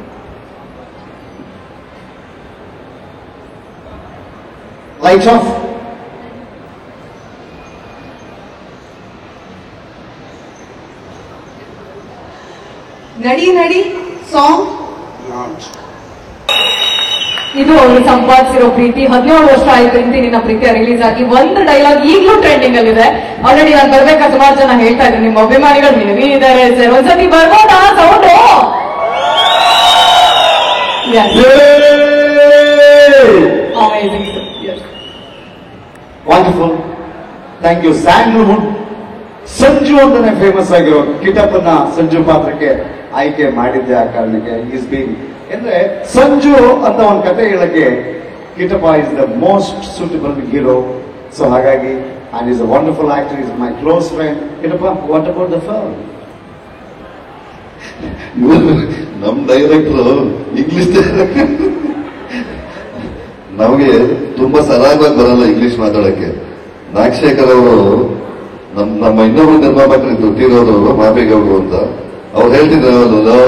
[SPEAKER 4] Lights off.
[SPEAKER 11] ನಡಿ ನಡಿ ಸಾಂಗ್
[SPEAKER 10] ಲಾಂಚ್.
[SPEAKER 11] ಇದು ಅವರು ಸಂಪಾದಿಸಿರೋ ಪ್ರೀತಿ. 17 ವರ್ಷ ಆಯ್ತು ಇಂತಿ ನಿನ್ನ ಪ್ರೀತಿಯ ರಿಲೀಸ್ ಆಗಿ. ಒಂದು ಡೈಲಾಗ್ ಈಗಲೂ ಟ್ರೆಂಡಿಂಗ್ ಅಲ್ಲಿ ಇದೆ. ಆಲ್ರೆಡಿ ನಾನು ಬರ್ಬೇಕಾ ಸುಮಾರು ಜನ ಹೇಳ್ತಾ ಇದ್ರು ನಿಮ್ಮ ಅಭಿಮಾನಿಗಳು ನಿನಗೆ ಇದ್ದಾರೆ ಸರ್, ಒಂದ್ಸತಿ ಬರ್ಬೋದಾ sound? Amazing sir.
[SPEAKER 4] Wonderful, thank you. Sandalwood Sanju ಅಂತಾನೆ ಫೇಮಸ್ ಆಗಿರೋ ಕಿಟಪ್ಪನ ಸಂಜು ಪಾತ್ರಕ್ಕೆ ಆಯ್ಕೆ ಮಾಡಿದ್ದೆ. ಆ ಕಾರಣಕ್ಕೆ ಈಸ್ ಬೀನ್ ಅಂದ್ರೆ ಸಂಜು ಅಂತ ಒಂದು ಕತೆ ಹೇಳಕ್ಕೆ Kitappa is the most suitable hero. So ಹಾಗಾಗಿ and is a wonderful actor, is my close friend. Kitappa, what about the film?
[SPEAKER 1] ನಮ್ ಡೈರೆಕ್ಟರ್ ಇಂಗ್ಲಿಷ್ ನಮಗೆ ತುಂಬಾ ಸರಾಗವಾಗಿ ಬರಲ್ಲ ಇಂಗ್ಲಿಷ್ ಮಾತಾಡಕ್ಕೆ. ನಾಗಶೇಖರ್ ಅವರು ನಮ್ಮ ಇನ್ನೊಬ್ರು ನಿರ್ಮಾಪಕರಿದ್ರು ತೀರೋದವರು, ಮಾಬೇಗೌಡರು ಅಂತ. ಅವ್ರು ಹೇಳ್ತಿದ್ರು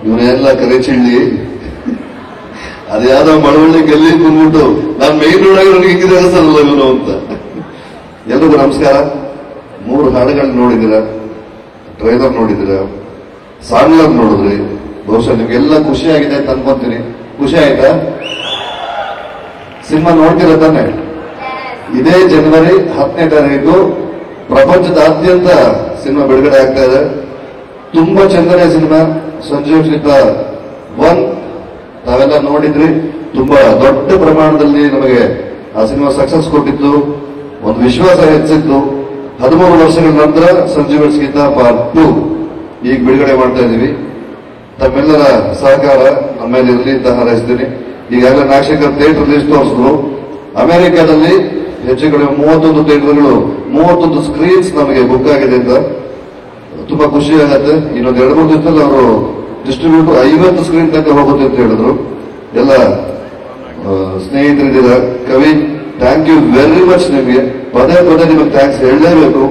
[SPEAKER 1] ಇವನೆಲ್ಲ ಕರೆ ಚಿಳ್ಳಿ ಅದ್ಯಾವ್ದೋ ಮಳವಳ್ಳಿ ಗೆಲ್ಲಿ ಬಂದ್ಬಿಟ್ಟು ನಾನ್ ಮೇನ್ ರೋಡ್ ಆಗಿ ನನಗೆ ಹಿಂಗಿದೆ ಅನ್ಸಲ್ಲ ಇವನು ಅಂತ. ಎಲ್ರಿಗೂ ನಮಸ್ಕಾರ. 3 ಹಾಡುಗಳು ನೋಡಿದಿರ, ಟ್ರೈಲರ್ ನೋಡಿದಿರ, ಸಾಂಗ್ಲರ್ ನೋಡಿದ್ರಿ. ಬಹುಶಃ ನಿಮ್ಗೆಲ್ಲ ಖುಷಿ ಆಗಿದೆ ಅಂತ ಅನ್ಕೊಂತೀನಿ. ಖುಷಿ ಆಯ್ತಾ? ಸಿನಿಮಾ ನೋಡ್ತಿರ ತಾನೆ? ಇದೇ ಜನವರಿ 10ನೇ ತಾರೀಕು ಪ್ರಪಂಚದಾದ್ಯಂತ ಸಿನಿಮಾ ಬಿಡುಗಡೆ ಆಗ್ತಾ ಇದೆ. ತುಂಬಾ ಚಂದನೆ ಸಿನಿಮಾ. ಸಂಜು ಸೀತಾ 1 ತಾವೆಲ್ಲ ನೋಡಿದ್ರಿ. ತುಂಬಾ ದೊಡ್ಡ ಪ್ರಮಾಣದಲ್ಲಿ ನಮಗೆ ಆ ಸಿನಿಮಾ ಸಕ್ಸಸ್ ಕೊಟ್ಟಿತ್ತು, ಒಂದು ವಿಶ್ವಾಸ ಹೆಚ್ಚಿತ್ತು. 13 ವರ್ಷಗಳ ನಂತರ ಸಂಜು ಗೀತಾ ಪಾರ್ಟ್ 2 ಈಗ ಬಿಡುಗಡೆ ಮಾಡ್ತಾ ಇದ್ದೀವಿ. ತಮ್ಮೆಲ್ಲರ ಸಹಕಾರ ನಮ್ಮ ಮೇಲೆ ಇರಲಿ ಅಂತ ಹಾರೈಸ್ತೀನಿ. ಈಗಾಗಲೇ ನಾಗಶೇಖರ್ ಥಿಯೇಟರ್ ಲಿಸ್ಟ್ ತೋರಿಸಿದ್ರು. ಅಮೆರಿಕಾದಲ್ಲಿ ಹೆಚ್ಚು ಕಡಿಮೆ 31 ಥಿಯೇಟರ್ಗಳು, 31 ಸ್ಕ್ರೀನ್ಸ್ ನಮಗೆ ಬುಕ್ ಆಗಿದೆ ಅಂತ ತುಂಬಾ ಖುಷಿ ಆಗತ್ತೆ. ಇನ್ನೊಂದು 2-3 ದಿವಸದಲ್ಲಿ ಅವರು ಡಿಸ್ಟ್ರಿಬ್ಯೂಟರ್ 50 ಸ್ಕ್ರೀನ್ ತನಕ ಹೋಗುತ್ತೆ ಅಂತ ಹೇಳಿದ್ರು. ಎಲ್ಲ ಸ್ನೇಹಿತರಿದ್ದೀರ. ಕವಿ, ಥ್ಯಾಂಕ್ ಯು ವೆರಿ ಮಚ್. ನಿಮಗೆ ಪದೇ ಪದೇ ನಿಮಗೆ ಥ್ಯಾಂಕ್ಸ್ ಹೇಳಲೇಬೇಕು.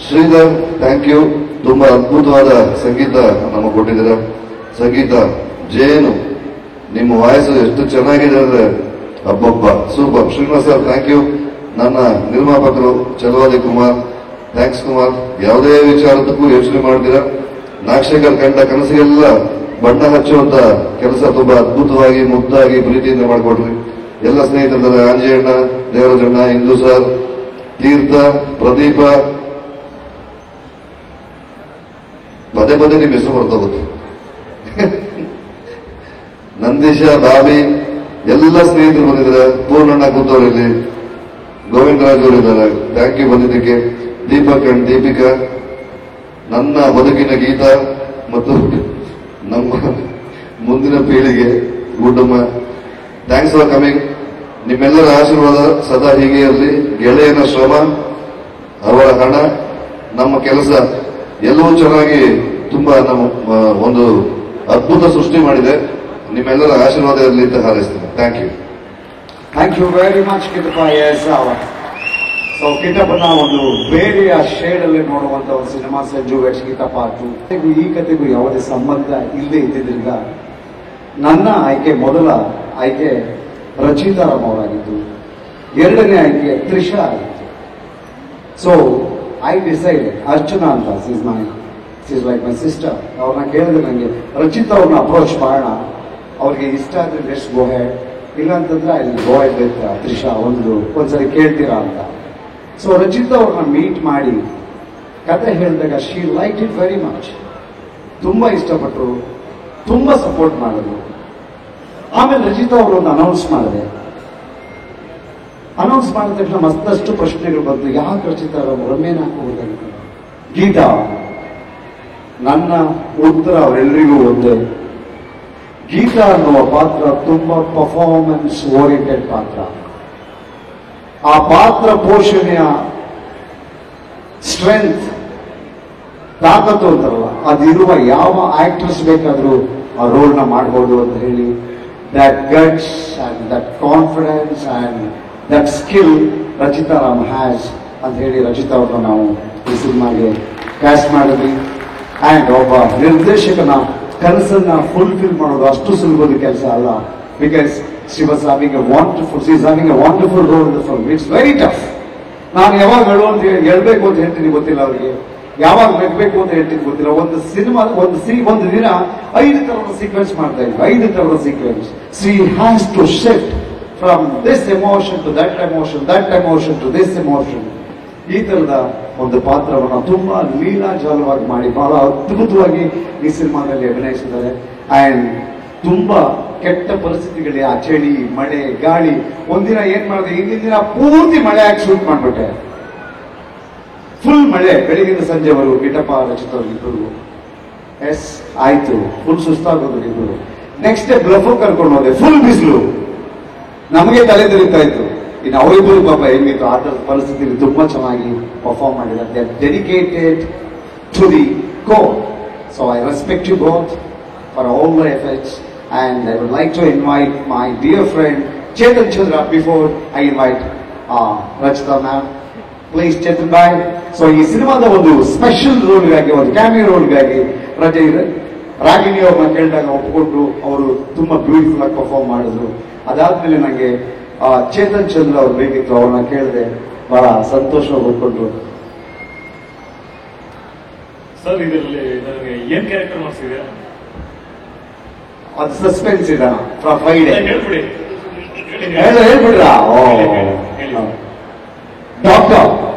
[SPEAKER 1] Sridhar, thank you. ತುಂಬಾ ಅದ್ಭುತವಾದ ಸಂಗೀತ ನಮಗೆ ಕೊಟ್ಟಿದ್ದೀರ. ಸಂಗೀತ ಜೇನು, ನಿಮ್ಮ ವಾಯ್ಸ್ ಎಷ್ಟು ಚೆನ್ನಾಗಿದೆ ಅಂದ್ರೆ ಅಬ್ಬಬ್ಬ super. Srinivas sir, thank you. ನನ್ನ ನಿರ್ಮಾಪಕರು ಚಲವಾದಿ ಕುಮಾರ್, ಥ್ಯಾಂಕ್ಸ್ ಕುಮಾರ್. ಯಾವುದೇ ವಿಚಾರದಕ್ಕೂ ಯೋಚನೆ ಮಾಡ್ತೀರಾ. ನಾಗಶೇಖರ್ ಕಂಡ ಕನಸಿಗೆಲ್ಲ ಬಣ್ಣ ಹಚ್ಚುವಂತ ಕೆಲಸ ತುಂಬಾ ಅದ್ಭುತವಾಗಿ, ಮುದ್ದಾಗಿ, ಪ್ರೀತಿಯಿಂದ ಮಾಡಿಕೊಡ್ರಿ. ಎಲ್ಲ ಸ್ನೇಹಿತರಿದ್ದಾರೆ. ಆಂಜೇಯಣ್ಣ, ದೇವರಾಜಣ್ಣ, ಇಂದು ಸರ್, ತೀರ್ಥ, ಪ್ರದೀಪ, ಪದೇ ಪದೇ ನಿಮ್ಮ ಹೆಸರು ಹೊರತೋಗುತ್ತೆ. ನಂದೀಶ, ಬಾಬಿ, ಎಲ್ಲ ಸ್ನೇಹಿತರು ಬಂದಿದ್ದಾರೆ. ಪೂರ್ಣಣ್ಣ ಕೂತವರಲ್ಲಿ, ಗೋವಿಂದರಾಜ್ ಅವರಿದ್ದಾರೆ. ಥ್ಯಾಂಕ್ ಯು ಬಂದಿದ್ದಕ್ಕೆ. ದೀಪಕ್ ಅಂಡ್ ದೀಪಿಕಾ, ನನ್ನ ಬದುಕಿನ ಗೀತ ಮತ್ತು ನಮ್ಮ ಮುಂದಿನ ಪೀಳಿಗೆ ಗುಡ್ಡಮ್ಮ, ಥ್ಯಾಂಕ್ಸ್ ಫಾರ್ ಕಮಿಂಗ್. ನಿಮ್ಮೆಲ್ಲರ ಆಶೀರ್ವಾದ ಸದಾ ಹೀಗೆ ಇರಲಿ. ಗೆಳೆಯನ ಶ್ರಮ, ಅವರ ಹಣ, ನಮ್ಮ ಕೆಲಸ ಎಲ್ಲವೂ ಚೆನ್ನಾಗಿ ತುಂಬಾ ನಮ್ಮ ಒಂದು ಅದ್ಭುತ ಸೃಷ್ಟಿ ಮಾಡಿದೆ. ನಿಮ್ಮೆಲ್ಲರ ಆಶೀರ್ವಾದ ಇರಲಿ ಅಂತ ಹಾರೈಸ್ತೀನಿ. Thank you.
[SPEAKER 4] Thank you very much Kitappa. Yes, so ಕಿಟಪ್ಪನ ಒಂದು ಬೇರೆಯ ಶೇಡ್ ಅಲ್ಲಿ ನೋಡುವಂತ ಒಂದು cinema Sanju weds Geetha part 2. ಈ ಕಥೆಗೂ ಯಾವುದೇ ಸಂಬಂಧ ಇಲ್ಲದೆ ಇದ್ದಿದ್ರಿಂದ ನನ್ನ ಆಯ್ಕೆ, ಮೊದಲ ಆಯ್ಕೆ ರಚಿತಾರಾಮ್ ಅವರಾಗಿತ್ತು. 2ನೇ ಆಯ್ಕೆ ತ್ರಿಷಾ ಆಗಿತ್ತು. ಸೊ ಐ ಡಿಸೈಡ್ ಅರ್ಚನಾ ಅಂತ, ಶೀಸ್ ಲೈಕ್ ಮೈ ಸಿಸ್ಟರ್. ಅವ್ರನ್ನ ಕೇಳಿದ್ರೆ ನನಗೆ ರಚಿತಾ ಅವ್ರನ್ನ ಅಪ್ರೋಚ್ ಮಾಡೋಣ, ಅವ್ರಿಗೆ ಇಷ್ಟ ಆದ್ರೆ ಲೆಟ್ಸ್ ಗೋ ಹೆಡ್, ಇಲ್ಲ ಅಂತಂದ್ರೆ ಅಲ್ಲಿ ಗೋ ಹೆಡ್ ವಿತ್ ತ್ರಿಷಾ, ಒಂದ್ಸರಿ ಕೇಳ್ತೀರಾ ಅಂತ. ಸೊ ರಚಿತಾ ಅವ್ರನ್ನ ಮೀಟ್ ಮಾಡಿ ಕತೆ ಹೇಳಿದಾಗ she like it very much. ತುಂಬಾ ಇಷ್ಟಪಟ್ಟರು, ತುಂಬಾ ಸಪೋರ್ಟ್ ಮಾಡಿದ್ರು. ಆಮೇಲೆ ರಚಿತಾ ಅವರೊಂದು ಅನೌನ್ಸ್ ಮಾಡಿದೆ. ಅನೌನ್ಸ್ ಮಾಡಿದ ತಕ್ಷಣ ಮತ್ತಷ್ಟು ಪ್ರಶ್ನೆಗಳು ಬಂತು. ಯಾಕೆ ರಚಿತಾ ರಮ್ಯನ ಹಾಕೋದಂತ. ಗೀತಾ, ನನ್ನ ಉತ್ತರ ಅವರೆಲ್ಲರಿಗೂ ಒಂದೇ. ಗೀತಾ ಅನ್ನುವ ಪಾತ್ರ ತುಂಬಾ ಪರ್ಫಾರ್ಮೆನ್ಸ್ ಓರಿಯೆಂಟೆಡ್ ಪಾತ್ರ. ಆ ಪಾತ್ರ ಪೋಷಣೆಯ ಸ್ಟ್ರೆಂತ್, ತಾಕತ್ತು ಅಂತಾರಲ್ಲ, ಅದಿರುವ ಯಾವ ಆಕ್ಟ್ರೆಸ್ ಬೇಕಾದ್ರೂ ಆ ರೋಲ್ನ ಮಾಡ್ಬೋದು ಅಂತ ಹೇಳಿ, that guts and that confidence and that skill Rachita Ram has ಅಂತ ಹೇಳಿ ರಚಿತಾ ಅವ್ರನ್ನ ನಾವು ಈ ಸಿನಿಮಾಗೆ ಕ್ಯಾಸ್ಟ್ ಮಾಡಿದ್ವಿ. ಅಂಡ್ ಒಬ್ಬ ನಿರ್ದೇಶಕನ ಕನಸನ್ನ ಫುಲ್ಫಿಲ್ ಮಾಡೋದು ಅಷ್ಟು ಸುಲಭದ ಕೆಲಸ ಅಲ್ಲ. Because she was having a wonderful role in the film. It's very tough. ನಾನು ಯಾವಾಗ ಹೇಳ್ಬೇಕು ಅಂತ ಹೇಳ್ತೀನಿ ಗೊತ್ತಿಲ್ಲ ಅವರಿಗೆ. ಯಾವಾಗ ನಗಬೇಕು ಅಂತ ಹೇಳ್ತೀನಿ ಗೊತ್ತಿಲ್ಲ. ಒಂದು ಸಿನಿಮಾ ಒಂದು ದಿನ 5 ತರದ ಸೀಕ್ವೆನ್ಸ್ ಮಾಡ್ತಾ ಇದ್ವಿ, 5 ತರದ sequence. She has to shift from this emotion to that emotion, that emotion to this emotion. ಈ ತರದ ಒಂದು ಪಾತ್ರವನ್ನು ತುಂಬಾ ಲೀಲಾಜಾಲವಾಗಿ ಮಾಡಿ ಬಹಳ ಅದ್ಭುತವಾಗಿ ಈ ಸಿನಿಮಾದಲ್ಲಿ ಅಭಿನಯಿಸಿದ್ದಾರೆ. ಅಂಡ್ ತುಂಬಾ ಕೆಟ್ಟ ಪರಿಸ್ಥಿತಿಗಳಿಗೆ, ಆ ಚಳಿ, ಮಳೆ, ಗಾಳಿ, ಒಂದಿನ ಏನ್ ಮಾಡಿದೆ, ಹಿಂದಿನ ದಿನ ಪೂರ್ತಿ ಮಳೆ ಆಗಿ ಶೂಟ್ ಮಾಡ್ಬಿಟ್ಟೆ. ಫುಲ್ ಮಳೆ ಬೆಳಿಗ್ಗಿಂದ ಸಂಜೆವರೆಗೂ. ಗಿಟಪ್ಪ ರಚಿತವ್ರಿಗಿಬ್ಬರು ಎಸ್ ಆಯ್ತು, ಫುಲ್ ಸುಸ್ತಾಗೋದು ಇಬ್ಬರು. ನೆಕ್ಸ್ಟ್ ಡೇ ಬ್ಲಫ್ ಕರ್ಕೊಂಡು ಹೋದೆ, ಫುಲ್ ಬಿಸಿಲು, ನಮಗೆ ತಲೆ ತಿರುಗ್ತಾ ಇತ್ತು. ಇನ್ನು ಅವರಿಬ್ಬರು ಪಾಪ ಹೆಂಗಿತ್ತು ಆ ಥರದ ಪರಿಸ್ಥಿತಿಯಲ್ಲಿ ತುಂಬಾ ಚೆನ್ನಾಗಿ ಪರ್ಫಾರ್ಮ್ ಮಾಡಿದ್ದಾರೆ. They are dedicated to the core. So I respect you both for all the efforts. And I would like to invite my dear friend Chetan Chandra before I invite Rachita ma'am. Please Chetan bhai. So ಈ ಸಿನಿಮಾದ ಒಂದು special ರೋಲ್ಗಾಗಿ, ಒಂದು cameo ರೋಲ್ಗಾಗಿ Ragini ಅವ್ರನ್ನ ಕೇಳಿದಾಗ ಒಪ್ಪಿಕೊಂಡು ಅವರು ತುಂಬಾ beautiful ಆಗಿ ಪರ್ಫಾರ್ಮ್ ಮಾಡಿದ್ರು. ಅದಾದ್ಮೇಲೆ ನನಗೆ ಚೇತನ್ ಚಂದ್ರ ಅವ್ರು ಬೇಕಿತ್ತು, ಅವ್ರನ್ನ ಕೇಳಿದೆ, ಬಹಳ ಸಂತೋಷವಾಗಿ ಒಪ್ಪಿಕೊಂಡ್ರು.
[SPEAKER 5] ಸರ್ ಇದರಲ್ಲಿ ನನಗೆ ಏನ್ ಕ್ಯಾರೆಕ್ಟರ್ ಮಾಡಿಸಿದೆ?
[SPEAKER 4] ಅದು ಸಸ್ಪೆನ್ಸ್ ಇದೆ ಫ್ರಮ್ ಫ್ರೈಡೆ.
[SPEAKER 5] ಹೇಳ್ಬಿಡಿ.
[SPEAKER 4] ಹೇಳ್ಬಿಡ್ರಾ? ಡಾಕ್ಟರ್.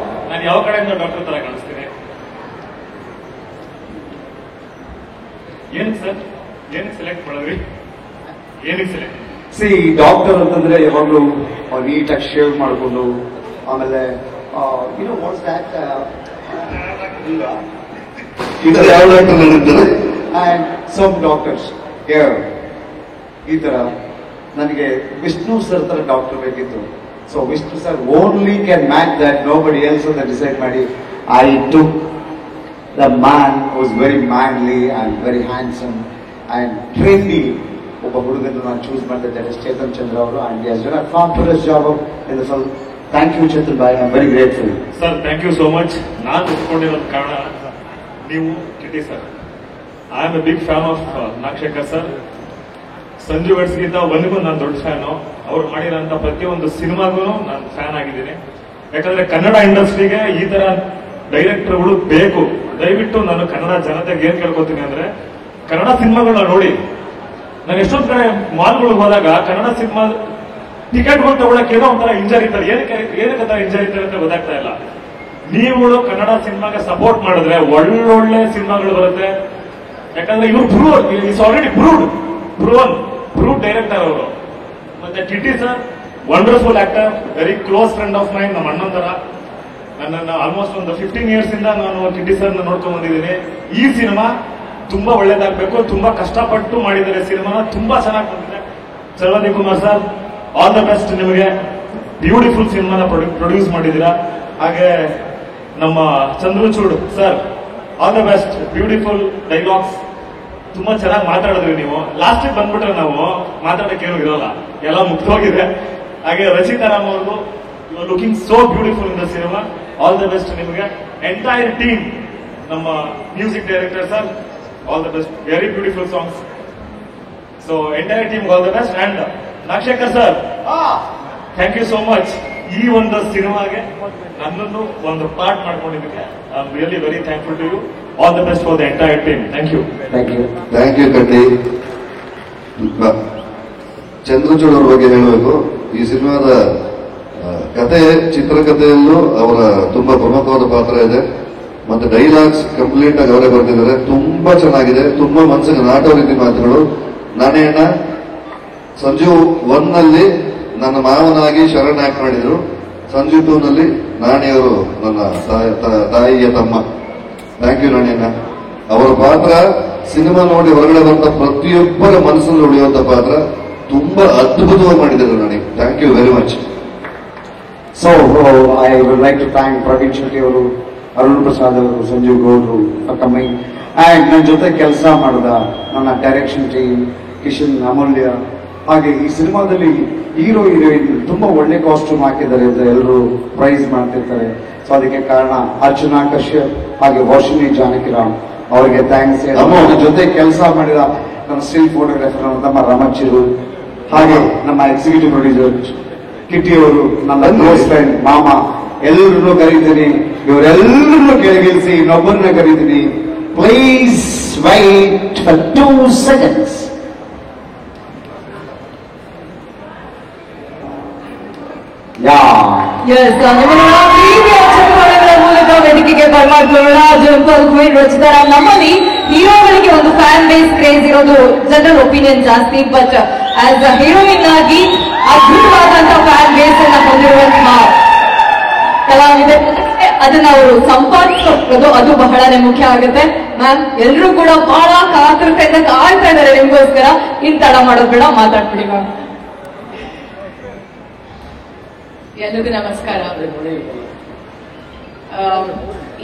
[SPEAKER 5] ನಾನು ಯಾವ ಕಡೆಯಿಂದ ಡಾಕ್ಟರ್ ತರ ಕಾಣಿಸ್ತೀನಿ? ಏನಕ್ಕೆ ಸರ್? ಏನಕ್ಕೆ ಸೆಲೆಕ್ಟ್ ಮಾಡಿದ್ರಿ? ಏನಕ್ಕೆ ಸೆಲೆಕ್ಟ್?
[SPEAKER 4] ಸಿ ಡಾಕ್ಟರ್ ಅಂತಂದ್ರೆ ಯಾವಾಗಲೂ ನೀಟಾಗಿ ಶೇವ್ ಮಾಡಿಕೊಂಡು, ಆಮೇಲೆ ವಾಟ್ಸ್ ದ್ಯಾಟ್
[SPEAKER 1] ಯಾವ ಡಾಕ್ಟರ್ ಹೇಳಿದ್ದಾರೆ?
[SPEAKER 4] ಅಂಡ್ ಸಮ್ ಡಾಕ್ಟರ್ಸ್ ಈ ತರ. ನನಗೆ ವಿಷ್ಣು ಸರ್ ತರ ಡಾಕ್ಟರ್ ಬೇಕಿತ್ತು. So Vishnu sir only can match that, nobody else ಅಂತ ಡಿಸೈಡ್ ಮಾಡಿ I took the man was very manly and very handsome and trendy ಒಬ್ಬ ಹುಡುಗನ್ನು ನಾನು ಚೂಸ್ ಮಾಡಿದೆ. ದಟ್ ಇಸ್ ಚೇತನ್ ಚಂದ್ರ ಅವರು. And he has done a fabulous job in the film. Thank you Chetan boy, I am very grateful.
[SPEAKER 5] Sir thank you so much. ನಾನು ಒಪ್ಕೊಂಡಿರೋದು ಕಾರಣ ನೀವು, Kitty sir. I am a big fan of Nagashekar sir. Sanju ವೆಟ್ಸ್ಗಿಂತ ಒಂದಿಗೂ ನಾನು ದೊಡ್ಡ fan. ಅವ್ರು ಮಾಡಿರೋಂಥ ಪ್ರತಿಯೊಂದು ಸಿನಿಮಾಗೂ ನಾನು ಫ್ಯಾನ್ ಆಗಿದ್ದೀನಿ. ಯಾಕಂದ್ರೆ ಕನ್ನಡ ಇಂಡಸ್ಟ್ರಿಗೆ ಈ ತರ ಡೈರೆಕ್ಟರ್ಗಳು ಬೇಕು. ದಯವಿಟ್ಟು ನಾನು ಕನ್ನಡ ಜನತೆಗೆ ಏನ್ ಕೇಳ್ಕೊತೀನಿ ಅಂದ್ರೆ, ಕನ್ನಡ ಸಿನಿಮಾಗಳನ್ನ ನೋಡಿ. ನಾನು ಎಷ್ಟೊಂದು ಕಡೆ ಮಾಲ್ಗಳಿಗೆ ಹೋದಾಗ ಕನ್ನಡ ಸಿನಿಮಾ ಟಿಕೆಟ್ಗಳು ತಗೊಳಕ್ಕೆ ಏನೋ ಒಂಥರ ಇಂಜರಿತಾರೆ. ಏನಕ್ಕೆ ತರ ಇಂಜರಿತಾರೆ ಅಂತ ಗೊತ್ತಾಗ್ತಾ ಇಲ್ಲ. ನೀವುಗಳು ಕನ್ನಡ ಸಿನಿಮಾಗೆ ಸಪೋರ್ಟ್ ಮಾಡಿದ್ರೆ ಒಳ್ಳೊಳ್ಳೆ ಸಿನಿಮಾಗಳು ಬರುತ್ತೆ. ಯಾಕಂದ್ರೆ ಇವ್ರು prove, it's already proved director ಅವರು. ಮತ್ತೆ TT sir wonderful actor, very close friend of main, ನಮ್ಮ ಅಣ್ಣನ ತರ. ನನ್ನನ್ನು ಆಲ್ಮೋಸ್ಟ್ ಒಂದು 15 years ಇಂದ ನಾನು ಟಿಟಿ ಸರ್ ನೋಡ್ಕೊಂಡ್ ಬಂದಿದ್ದೀನಿ. ಈ ಸಿನಿಮಾ ತುಂಬಾ ಒಳ್ಳೇದಾಗಬೇಕು, ತುಂಬಾ ಕಷ್ಟಪಟ್ಟು ಮಾಡಿದ್ದಾರೆ. ಸಿನಿಮಾನ ತುಂಬಾ ಚೆನ್ನಾಗಿ ಬಂದಿದೆ. Chalavadi Kumar sir, all the best ನಿಮಗೆ. ಬ್ಯೂಟಿಫುಲ್ ಸಿನಿಮಾನ ಪ್ರೊಡ್ಯೂಸ್ ಮಾಡಿದ್ದೀರಾ. ಹಾಗೆ ನಮ್ಮ Chandrachud sir, all the best. Beautiful dialogues, ತುಂಬಾ ಚೆನ್ನಾಗಿ ಮಾತಾಡಿದ್ರಿ ನೀವು. ಲಾಸ್ಟಿಗೆ ಬಂದ್ಬಿಟ್ರೆ ನಾವು ಮಾತಾಡಕ್ಕೆ ಏನು ಇರೋಲ್ಲ, ಎಲ್ಲ ಮುಗ್ದೋಗಿದೆ. ಹಾಗೆ ರಚಿತಾರಾಮ್ ಅವ್ರಿಗೂ, you are looking so beautiful in the cinema. All the best ನಿಮಗೆ. ಎಂಟೈರ್ ಟೀಮ್, ನಮ್ಮ music director sir, all the best. Very beautiful songs. So entire team all the best. And Nagashekar sir, thank you so much. ಈ ಒಂದು ಸಿನಿಮಾಗೆ ನನ್ನನ್ನು ಒಂದು part ಮಾಡ್ಕೊಂಡಿದ್ದಕ್ಕೆ I am really very thankful to you. All the best for the entire team. Thank you.
[SPEAKER 1] Thank you ಕಟ್ಟಿ. ಚಂದ್ರಚೂಡ್ ಅವ್ರ ಬಗ್ಗೆ ಹೇಳಬೇಕು. ಈ ಸಿನಿಮಾದ ಕತೆ, ಚಿತ್ರಕಥೆಯಲ್ಲೂ ಅವರ ತುಂಬಾ ಪ್ರಮುಖವಾದ ಪಾತ್ರ ಇದೆ. ಮತ್ತೆ ಡೈಲಾಗ್ಸ್ ಕಂಪ್ಲೀಟ್ ಆಗಿ ಅವರೇ ಬರ್ತಿದ್ದಾರೆ. ತುಂಬಾ ಚೆನ್ನಾಗಿದೆ, ತುಂಬಾ ಮನಸ್ಸಿಗೆ ನಾಟೋ ರೀತಿ ಮಾತುಗಳು. ನಾನೇ ಅಣ್ಣ ಸಂಜು 1 ನಲ್ಲಿ ನನ್ನ ಮಾವನಾಗಿ ಶರಣ್ ಆಕ್ಟ್ ಮಾಡಿದ್ರು. ಸಂಜು 2 ನಲ್ಲಿ ನಾಣಿಯವರು ನನ್ನ ತಾಯಿಯ ತಮ್ಮ. ಥ್ಯಾಂಕ್ ಯು ನಾಣಿಯಣ್ಣ. ಅವರ ಪಾತ್ರ ಸಿನಿಮಾ ನೋಡಿ ಹೊರಗಡೆ ಬಂದ ಪ್ರತಿಯೊಬ್ಬರ ಮನಸ್ಸಲ್ಲಿ ಉಳಿಯುವಂತ ಪಾತ್ರ. ತುಂಬಾ ಅದ್ಭುತವಾಗಿ ಮಾಡಿದ್ದಾರೆ Nani. Thank you very much.
[SPEAKER 4] So I would like to thank Praveen Shetty ಅವರು, ಅರುಣ್ ಪ್ರಸಾದ್ ಅವರು, ಸಂಜೀವ್ ಗೌಡ್ರು ಫಾರ್ ಕಮಿಂಗ್. ಅಂಡ್ ನನ್ನ ಜೊತೆ ಕೆಲಸ ಮಾಡಿದ ನನ್ನ ಡೈರೆಕ್ಷನ್ ಟೀಮ್, ಕಿಶನ್, ಅಮೂಲ್ಯ. ಹಾಗೆ ಈ ಸಿನಿಮಾದಲ್ಲಿ ಹೀರೋ ಹೀರೋಯಿನ್ ತುಂಬಾ ಒಳ್ಳೆ ಕಾಸ್ಟ್ಯೂಮ್ ಹಾಕಿದ್ದಾರೆ ಅಂತ ಎಲ್ಲರೂ ಪ್ರೈಸ್ ಮಾಡ್ತಿರ್ತಾರೆ. ಸೊ ಅದಕ್ಕೆ ಕಾರಣ ಅರ್ಚನಾ ಕಶ್ಯಪ್ ಹಾಗೆ ವಾಷಿನಿ ಜಾನಕಿರಾಮ್ ಅವರಿಗೆ ಥ್ಯಾಂಕ್ಸ್. ನನ್ನ ಜೊತೆ ಕೆಲಸ ಮಾಡಿದ ನಮ್ಮ ಸ್ಟಿಲ್ ಫೋಟೋಗ್ರಾಫರ್ ನಮ್ಮ ರಾಮಚಿರು, ಹಾಗೆ ನಮ್ಮ ಎಕ್ಸಿಕ್ಯೂಟಿವ್ ಪ್ರೊಡ್ಯೂಸರ್ ಕಿಟ್ಟಿ ಅವರು, ನನ್ನ ಕ್ಲೋಸ್ ಫ್ರೆಂಡ್ ಮಾಮ, ಎಲ್ಲರೂ ಕರೀತೀನಿ. ಇವರೆಲ್ಲರನ್ನು ಕೆಳಗಿಳಿಸಿ ಇನ್ನೊಬ್ಬರನ್ನ ಕರೀತೀನಿ. Please wait for 2 seconds.
[SPEAKER 2] ಮೂಲಕ ವೇದಿಕೆಗೆ ಬರಮಾಡ್ಕೊಳ್ಳೋಣ. Jumper queen Rachita Ram. ನಮ್ಮಲ್ಲಿ ಹೀರೋಗಳಿಗೆ ಒಂದು ಫ್ಯಾನ್ ಬೇಸ್ ಕ್ರೇಜ್ ಇರೋದು ಜನರಲ್ ಒಪಿನಿಯನ್ ಜಾಸ್ತಿ, ಬಟ್ ಆಸ್ ಅ ಹೀರೋಯಿನ್ ಆಗಿ ಅದ್ಭುತವಾದಂತಹ ಫ್ಯಾನ್ ಬೇಸ್ ಅನ್ನ ಹೊಂದಿರುವಂತಹ ಕಲಾವಿದೆ, ಅದನ್ನ ಅವರು ಸಂಪಾದಿಸೋದು ಅದು ಬಹಳನೇ ಮುಖ್ಯ ಆಗುತ್ತೆ. ಮ್ಯಾಮ್, ಎಲ್ಲರೂ ಕೂಡ ಬಹಳ ಕಾತುರತೆಯಿಂದ ಕಾಯ್ತಾ ಇದ್ದಾರೆ ನಿಮ್ಗೋಸ್ಕರ. ಇನ್ ತಡ ಮಾಡೋದು ಬೇಡ, ಮಾತಾಡ್ಬಿಡಿ ಮ್ಯಾಮ್. ಎಲ್ಲರಿಗೂ ನಮಸ್ಕಾರ.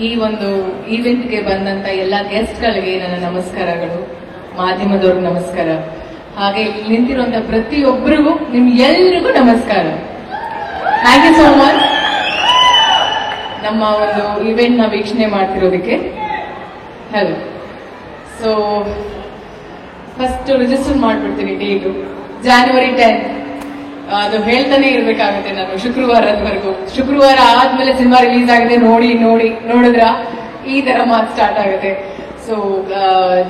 [SPEAKER 2] ಈ ಒಂದು ಈವೆಂಟ್ಗೆ ಬಂದಂತ ಎಲ್ಲ ಗೆಸ್ಟ್ಗಳಿಗೆ ನನ್ನ ನಮಸ್ಕಾರಗಳು, ಮಾಧ್ಯಮದವ್ರಿಗೆ ನಮಸ್ಕಾರ, ಹಾಗೆ ನಿಂತಿರುವಂತ ಪ್ರತಿಯೊಬ್ಬರಿಗೂ ನಿಮ್ಗೆಲ್ರಿಗೂ ನಮಸ್ಕಾರ. ಥ್ಯಾಂಕ್ ಯು ಸೋ ಮಚ್ ನಮ್ಮ ಒಂದು ಇವೆಂಟ್ ನ ವೀಕ್ಷಣೆ ಮಾಡ್ತಿರೋದಕ್ಕೆ. ಹಲೋ. ಸೊ ಫಸ್ಟ್ ರಿಜಿಸ್ಟರ್ ಮಾಡ್ಬಿಡ್ತೀನಿ ಡೇಟು January 10. ಅದು ಹೇಳ್ತಾನೆ ಇರ್ಬೇಕಾಗುತ್ತೆ ನಾನು ಶುಕ್ರವಾರದವರೆಗೂ. ಶುಕ್ರವಾರ ಆದ್ಮೇಲೆ ಸಿನಿಮಾ ರಿಲೀಸ್ ಆಗಿದೆ, ನೋಡಿದ್ರ ಈ ತರ ಮಾತು ಸ್ಟಾರ್ಟ್ ಆಗುತ್ತೆ. ಸೊ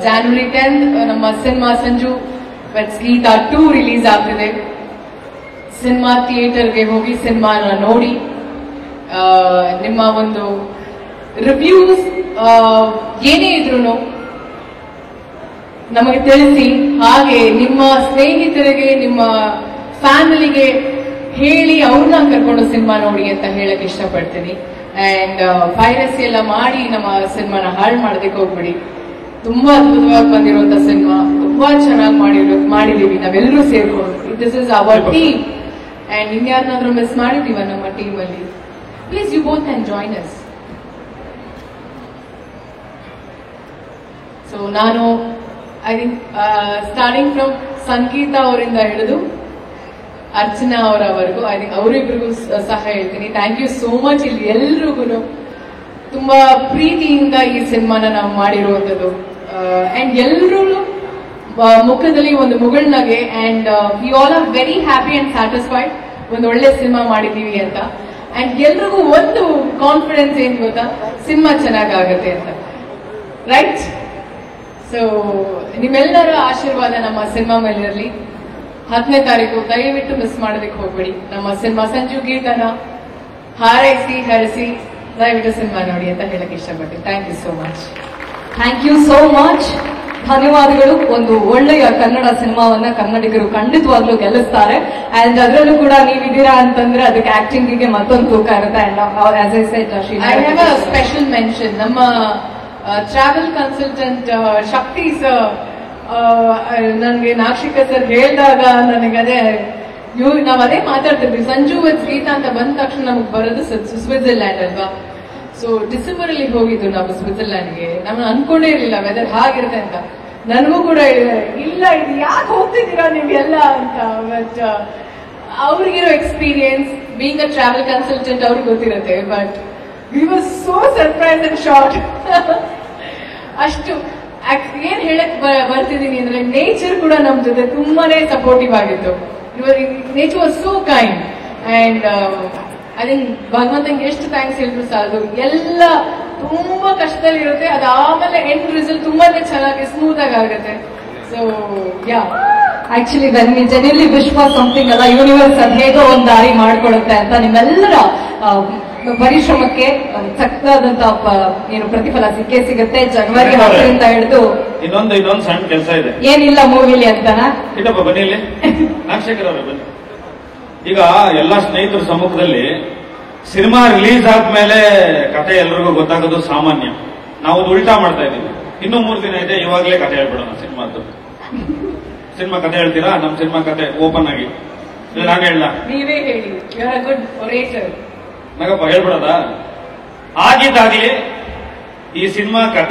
[SPEAKER 2] January 10 ನಮ್ಮ cinema Sanju weds Geetha 2 release ಆಗ್ತಿದೆ. ಸಿನಿಮಾ ಥಿಯೇಟರ್ಗೆ ಹೋಗಿ ಸಿನಿಮಾನ ನೋಡಿ ನಿಮ್ಮ ಒಂದು ರಿವ್ಯೂಸ್ ಏನೇ ಇದ್ರು ನಮಗೆ ತಿಳಿಸಿ, ಹಾಗೆ ನಿಮ್ಮ ಸ್ನೇಹಿತರಿಗೆ ನಿಮ್ಮ ಫ್ಯಾಮಿಲಿಗೆ ಹೇಳಿ ಅವ್ರನ್ನ ಕರ್ಕೊಂಡು ಸಿನಿಮಾ ನೋಡಿ ಅಂತ ಹೇಳಕ್ ಇಷ್ಟಪಡ್ತೀನಿ. ಅಂಡ್ ಪೈರಸಿ ಎಲ್ಲ ಮಾಡಿ ನಮ್ಮ ಸಿನಿಮಾನ ಹಾಳು ಮಾಡೋದಕ್ಕೆ ಹೋಗ್ಬಿಡಿ. ತುಂಬಾ ಅದ್ಭುತವಾಗಿ ಬಂದಿರುವಂತ ಸಿನಿಮಾ, ತುಂಬಾ ಚೆನ್ನಾಗಿ ಮಾಡಿದೀವಿ ನಾವೆಲ್ಲರೂ ಸೇರ್ಕೊಂಡು. This is our team. And ಇನ್ಯಾರನ್ನಾದ್ರೂ ಮಿಸ್ ಮಾಡಿದೀವ ನಮ್ಮ ಟೀಮ್ ಅಲ್ಲಿ, please you both can join us. So ನಾನು I think starting from Sangeetha ಅವರಿಂದ ಹಿಡಿದು ಅರ್ಚನಾ ಅವರವರೆಗೂ ಐ ಥಿಂಕ್ ಅವರಿಬ್ರಿಗೂ ಸಹ ಹೇಳ್ತೀನಿ ಥ್ಯಾಂಕ್ ಯು ಸೋ ಮಚ್. ಇಲ್ಲಿ ಎಲ್ರಿಗೂ ತುಂಬಾ ಪ್ರೀತಿಯಿಂದ ಈ ಸಿನಿಮಾನ ನಾವು ಮಾಡಿರುವಂಥದ್ದು. ಅಂಡ್ ಎಲ್ರೂ ಮುಖದಲ್ಲಿ ಒಂದು ಮುಗುಳ್ನಗೆ, and we all are very happy and satisfied ಒಂದು ಒಳ್ಳೆ ಸಿನಿಮಾ ಮಾಡಿದೀವಿ ಅಂತ. ಅಂಡ್ ಎಲ್ರಿಗೂ ಒಂದು ಕಾನ್ಫಿಡೆನ್ಸ್ ಏನ್ ಗೊತ್ತಾ, ಸಿನಿಮಾ ಚೆನ್ನಾಗಾಗತ್ತೆ ಅಂತ, ರೈಟ್? ಸೊ ನಿಮ್ಮೆಲ್ಲರ ಆಶೀರ್ವಾದ ನಮ್ಮ ಸಿನಿಮಾ ಮೇಲಿರಲಿ. 10ನೇ ತಾರೀಕು ದಯವಿಟ್ಟು ಮಿಸ್ ಮಾಡೋದಕ್ಕೆ ಹೋಗ್ಬೇಡಿ. ನಮ್ಮ ಸಿನಿಮಾ ಸಂಜು ಗೀತನ ಹಾರೈಸಿ ಹರಿಸಿ ದಯವಿಟ್ಟು ಸಿನಿಮಾ ನೋಡಿ ಅಂತ ಹೇಳಕ್ ಇಷ್ಟಪಡ್ತೀನಿ. Thank you so much. Thank you so much. ಧನ್ಯವಾದಗಳು. ಒಂದು ಒಳ್ಳೆಯ ಕನ್ನಡ ಸಿನಿಮಾವನ್ನ ಕನ್ನಡಿಗರು ಖಂಡಿತವಾಗ್ಲೂ ಗೆಲ್ಲಿಸ್ತಾರೆ. ಅಂಡ್ ಅದರಲ್ಲೂ ಕೂಡ ನೀವಿದ್ದೀರಾ ಅಂತಂದ್ರೆ ಅದಕ್ಕೆ ಆಕ್ಟಿಂಗಿಗೆ ಮತ್ತೊಂದು ತೂಕ ಇರುತ್ತೆ. I have a special mention. ನಮ್ಮ ಟ್ರಾವೆಲ್ ಕನ್ಸಲ್ಟೆಂಟ್ ಶಕ್ತಿ ಸರ್ ನನಗೆ ನಾಕ್ಷಿಕ ಸರ್ ಹೇಳಿದಾಗ ನನಗೆ ನಾವ್ ಅದೇ ಮಾತಾಡ್ತಿದ್ವಿ. ಸಂಜು ವಿತ್ ಗೀತಾ ಅಂತ ಬಂದ ತಕ್ಷಣ ನಮಗ್ ಬರೋದು ಸ್ವಿಟ್ಜರ್ಲ್ಯಾಂಡ್ ಅಲ್ವಾ. ಸೊ ಡಿಸೆಂಬರ್ ಅಲ್ಲಿ ಹೋಗಿದ್ದು ನಾವು ಸ್ವಿಟ್ಜರ್ಲ್ಯಾಂಡ್ಗೆ. ನಾವು ಅನ್ಕೊಂಡೇ ಇರಲಿಲ್ಲ ವೆದರ್ ಹಾಗಿರುತ್ತೆ ಅಂತ. ನನಗೂ ಕೂಡ ಇಲ್ಲ ಇದು ಯಾಕೆ ಹೋಗ್ತಿದ್ದೀರಾ ನೀವೆಲ್ಲ ಅಂತ. ಬಟ್ ಅವ್ರಿಗಿರೋ experience being a travel consultant ಅವ್ರಿಗೆ ಗೊತ್ತಿರುತ್ತೆ. But we was so surprise and shock. ಅಷ್ಟು ಏನ್ ಹೇಳಕ್ ಬರ್ತಿದ್ದೀನಿ ಅಂದ್ರೆ ನೇಚರ್ ಕೂಡ ನಮ್ ಜೊತೆ ತುಂಬಾನೇ ಸಪೋರ್ಟಿವ್ ಆಗಿತ್ತು. Nature was so kind. And I think ಭಗವಂತಂಗೆ ಎಷ್ಟು ಥ್ಯಾಂಕ್ಸ್ ಹೇಳಿದ್ರು ಸಾಲದು. ಎಲ್ಲ ತುಂಬಾ ಕಷ್ಟದಲ್ಲಿ ಇರುತ್ತೆ, ಅದಾದ್ಮೇಲೆ ಎಂಡ್ ರಿಸಲ್ಟ್ ತುಂಬಾನೇ ಚೆನ್ನಾಗಿ ಸ್ಮೂತ್ ಆಗಿ ಆಗುತ್ತೆ. So yeah actually when generally ವಿಶ್ವ ಸಮಥಿಂಗ್ ಅಲ್ಲ, ಯೂನಿವರ್ಸ್ ಅದ್ ಹೇಗೋ ಒಂದ್ ದಾರಿ ಮಾಡ್ಕೊಡುತ್ತೆ ಅಂತ ನಿಮ್ಮೆಲ್ಲರ ಪರಿಶ್ರಮಕ್ಕೆ ಸಕ್ತಾದಂತ ಏನು ಪ್ರತಿಫಲ ಸಿಗುತ್ತೆ. ಜನವರಿ 10ರಿಂದ ಹಿಡಿದು
[SPEAKER 5] ಇನ್ನೊಂದು ಸಣ್ಣ ಕೆಲಸ ಇದೆ.
[SPEAKER 2] ಏನಿಲ್ಲ ಮೂವಿಲಿ ಅಂತನಾ?
[SPEAKER 5] ಇಲ್ಲಪ್ಪ ಬನ್ನಿ ಇಲ್ಲಿ ನಾಗಶೇಖರ್ ಅವರೇ ಬನ್ನಿ. ಈಗ ಎಲ್ಲಾ ಸ್ನೇಹಿತರ ಸಮ್ಮುಖದಲ್ಲಿ ಸಿನಿಮಾ ರಿಲೀಸ್ ಆದ್ಮೇಲೆ ಕತೆ ಎಲ್ರಿಗೂ ಗೊತ್ತಾಗೋದು ಸಾಮಾನ್ಯ. ನಾವು ಅದು ಉಲ್ಟಾ ಮಾಡ್ತಾ ಇದ್ದೀವಿ. ಇನ್ನೂ 3 ದಿನ ಇದೆ, ಇವಾಗಲೇ ಕತೆ ಹೇಳ್ಬಿಡೋಣ ಸಿನಿಮಾದ್ದು. ಸಿನಿಮಾ ಕತೆ ಹೇಳ್ತೀರಾ? ನಮ್ಮ ಸಿನಿಮಾ ಕತೆ ಓಪನ್ ಆಗಿ ನಾನು ಹೇಳ,
[SPEAKER 2] ನೀವೇ ಹೇಳಿ. You are a good orator.
[SPEAKER 5] Nagappa ಹೇಳ್ಬಿಡೋದಾ? ಆಗಿದ್ದಾಗ್ಲಿ ಈ ಸಿನಿಮಾ ಕತೆ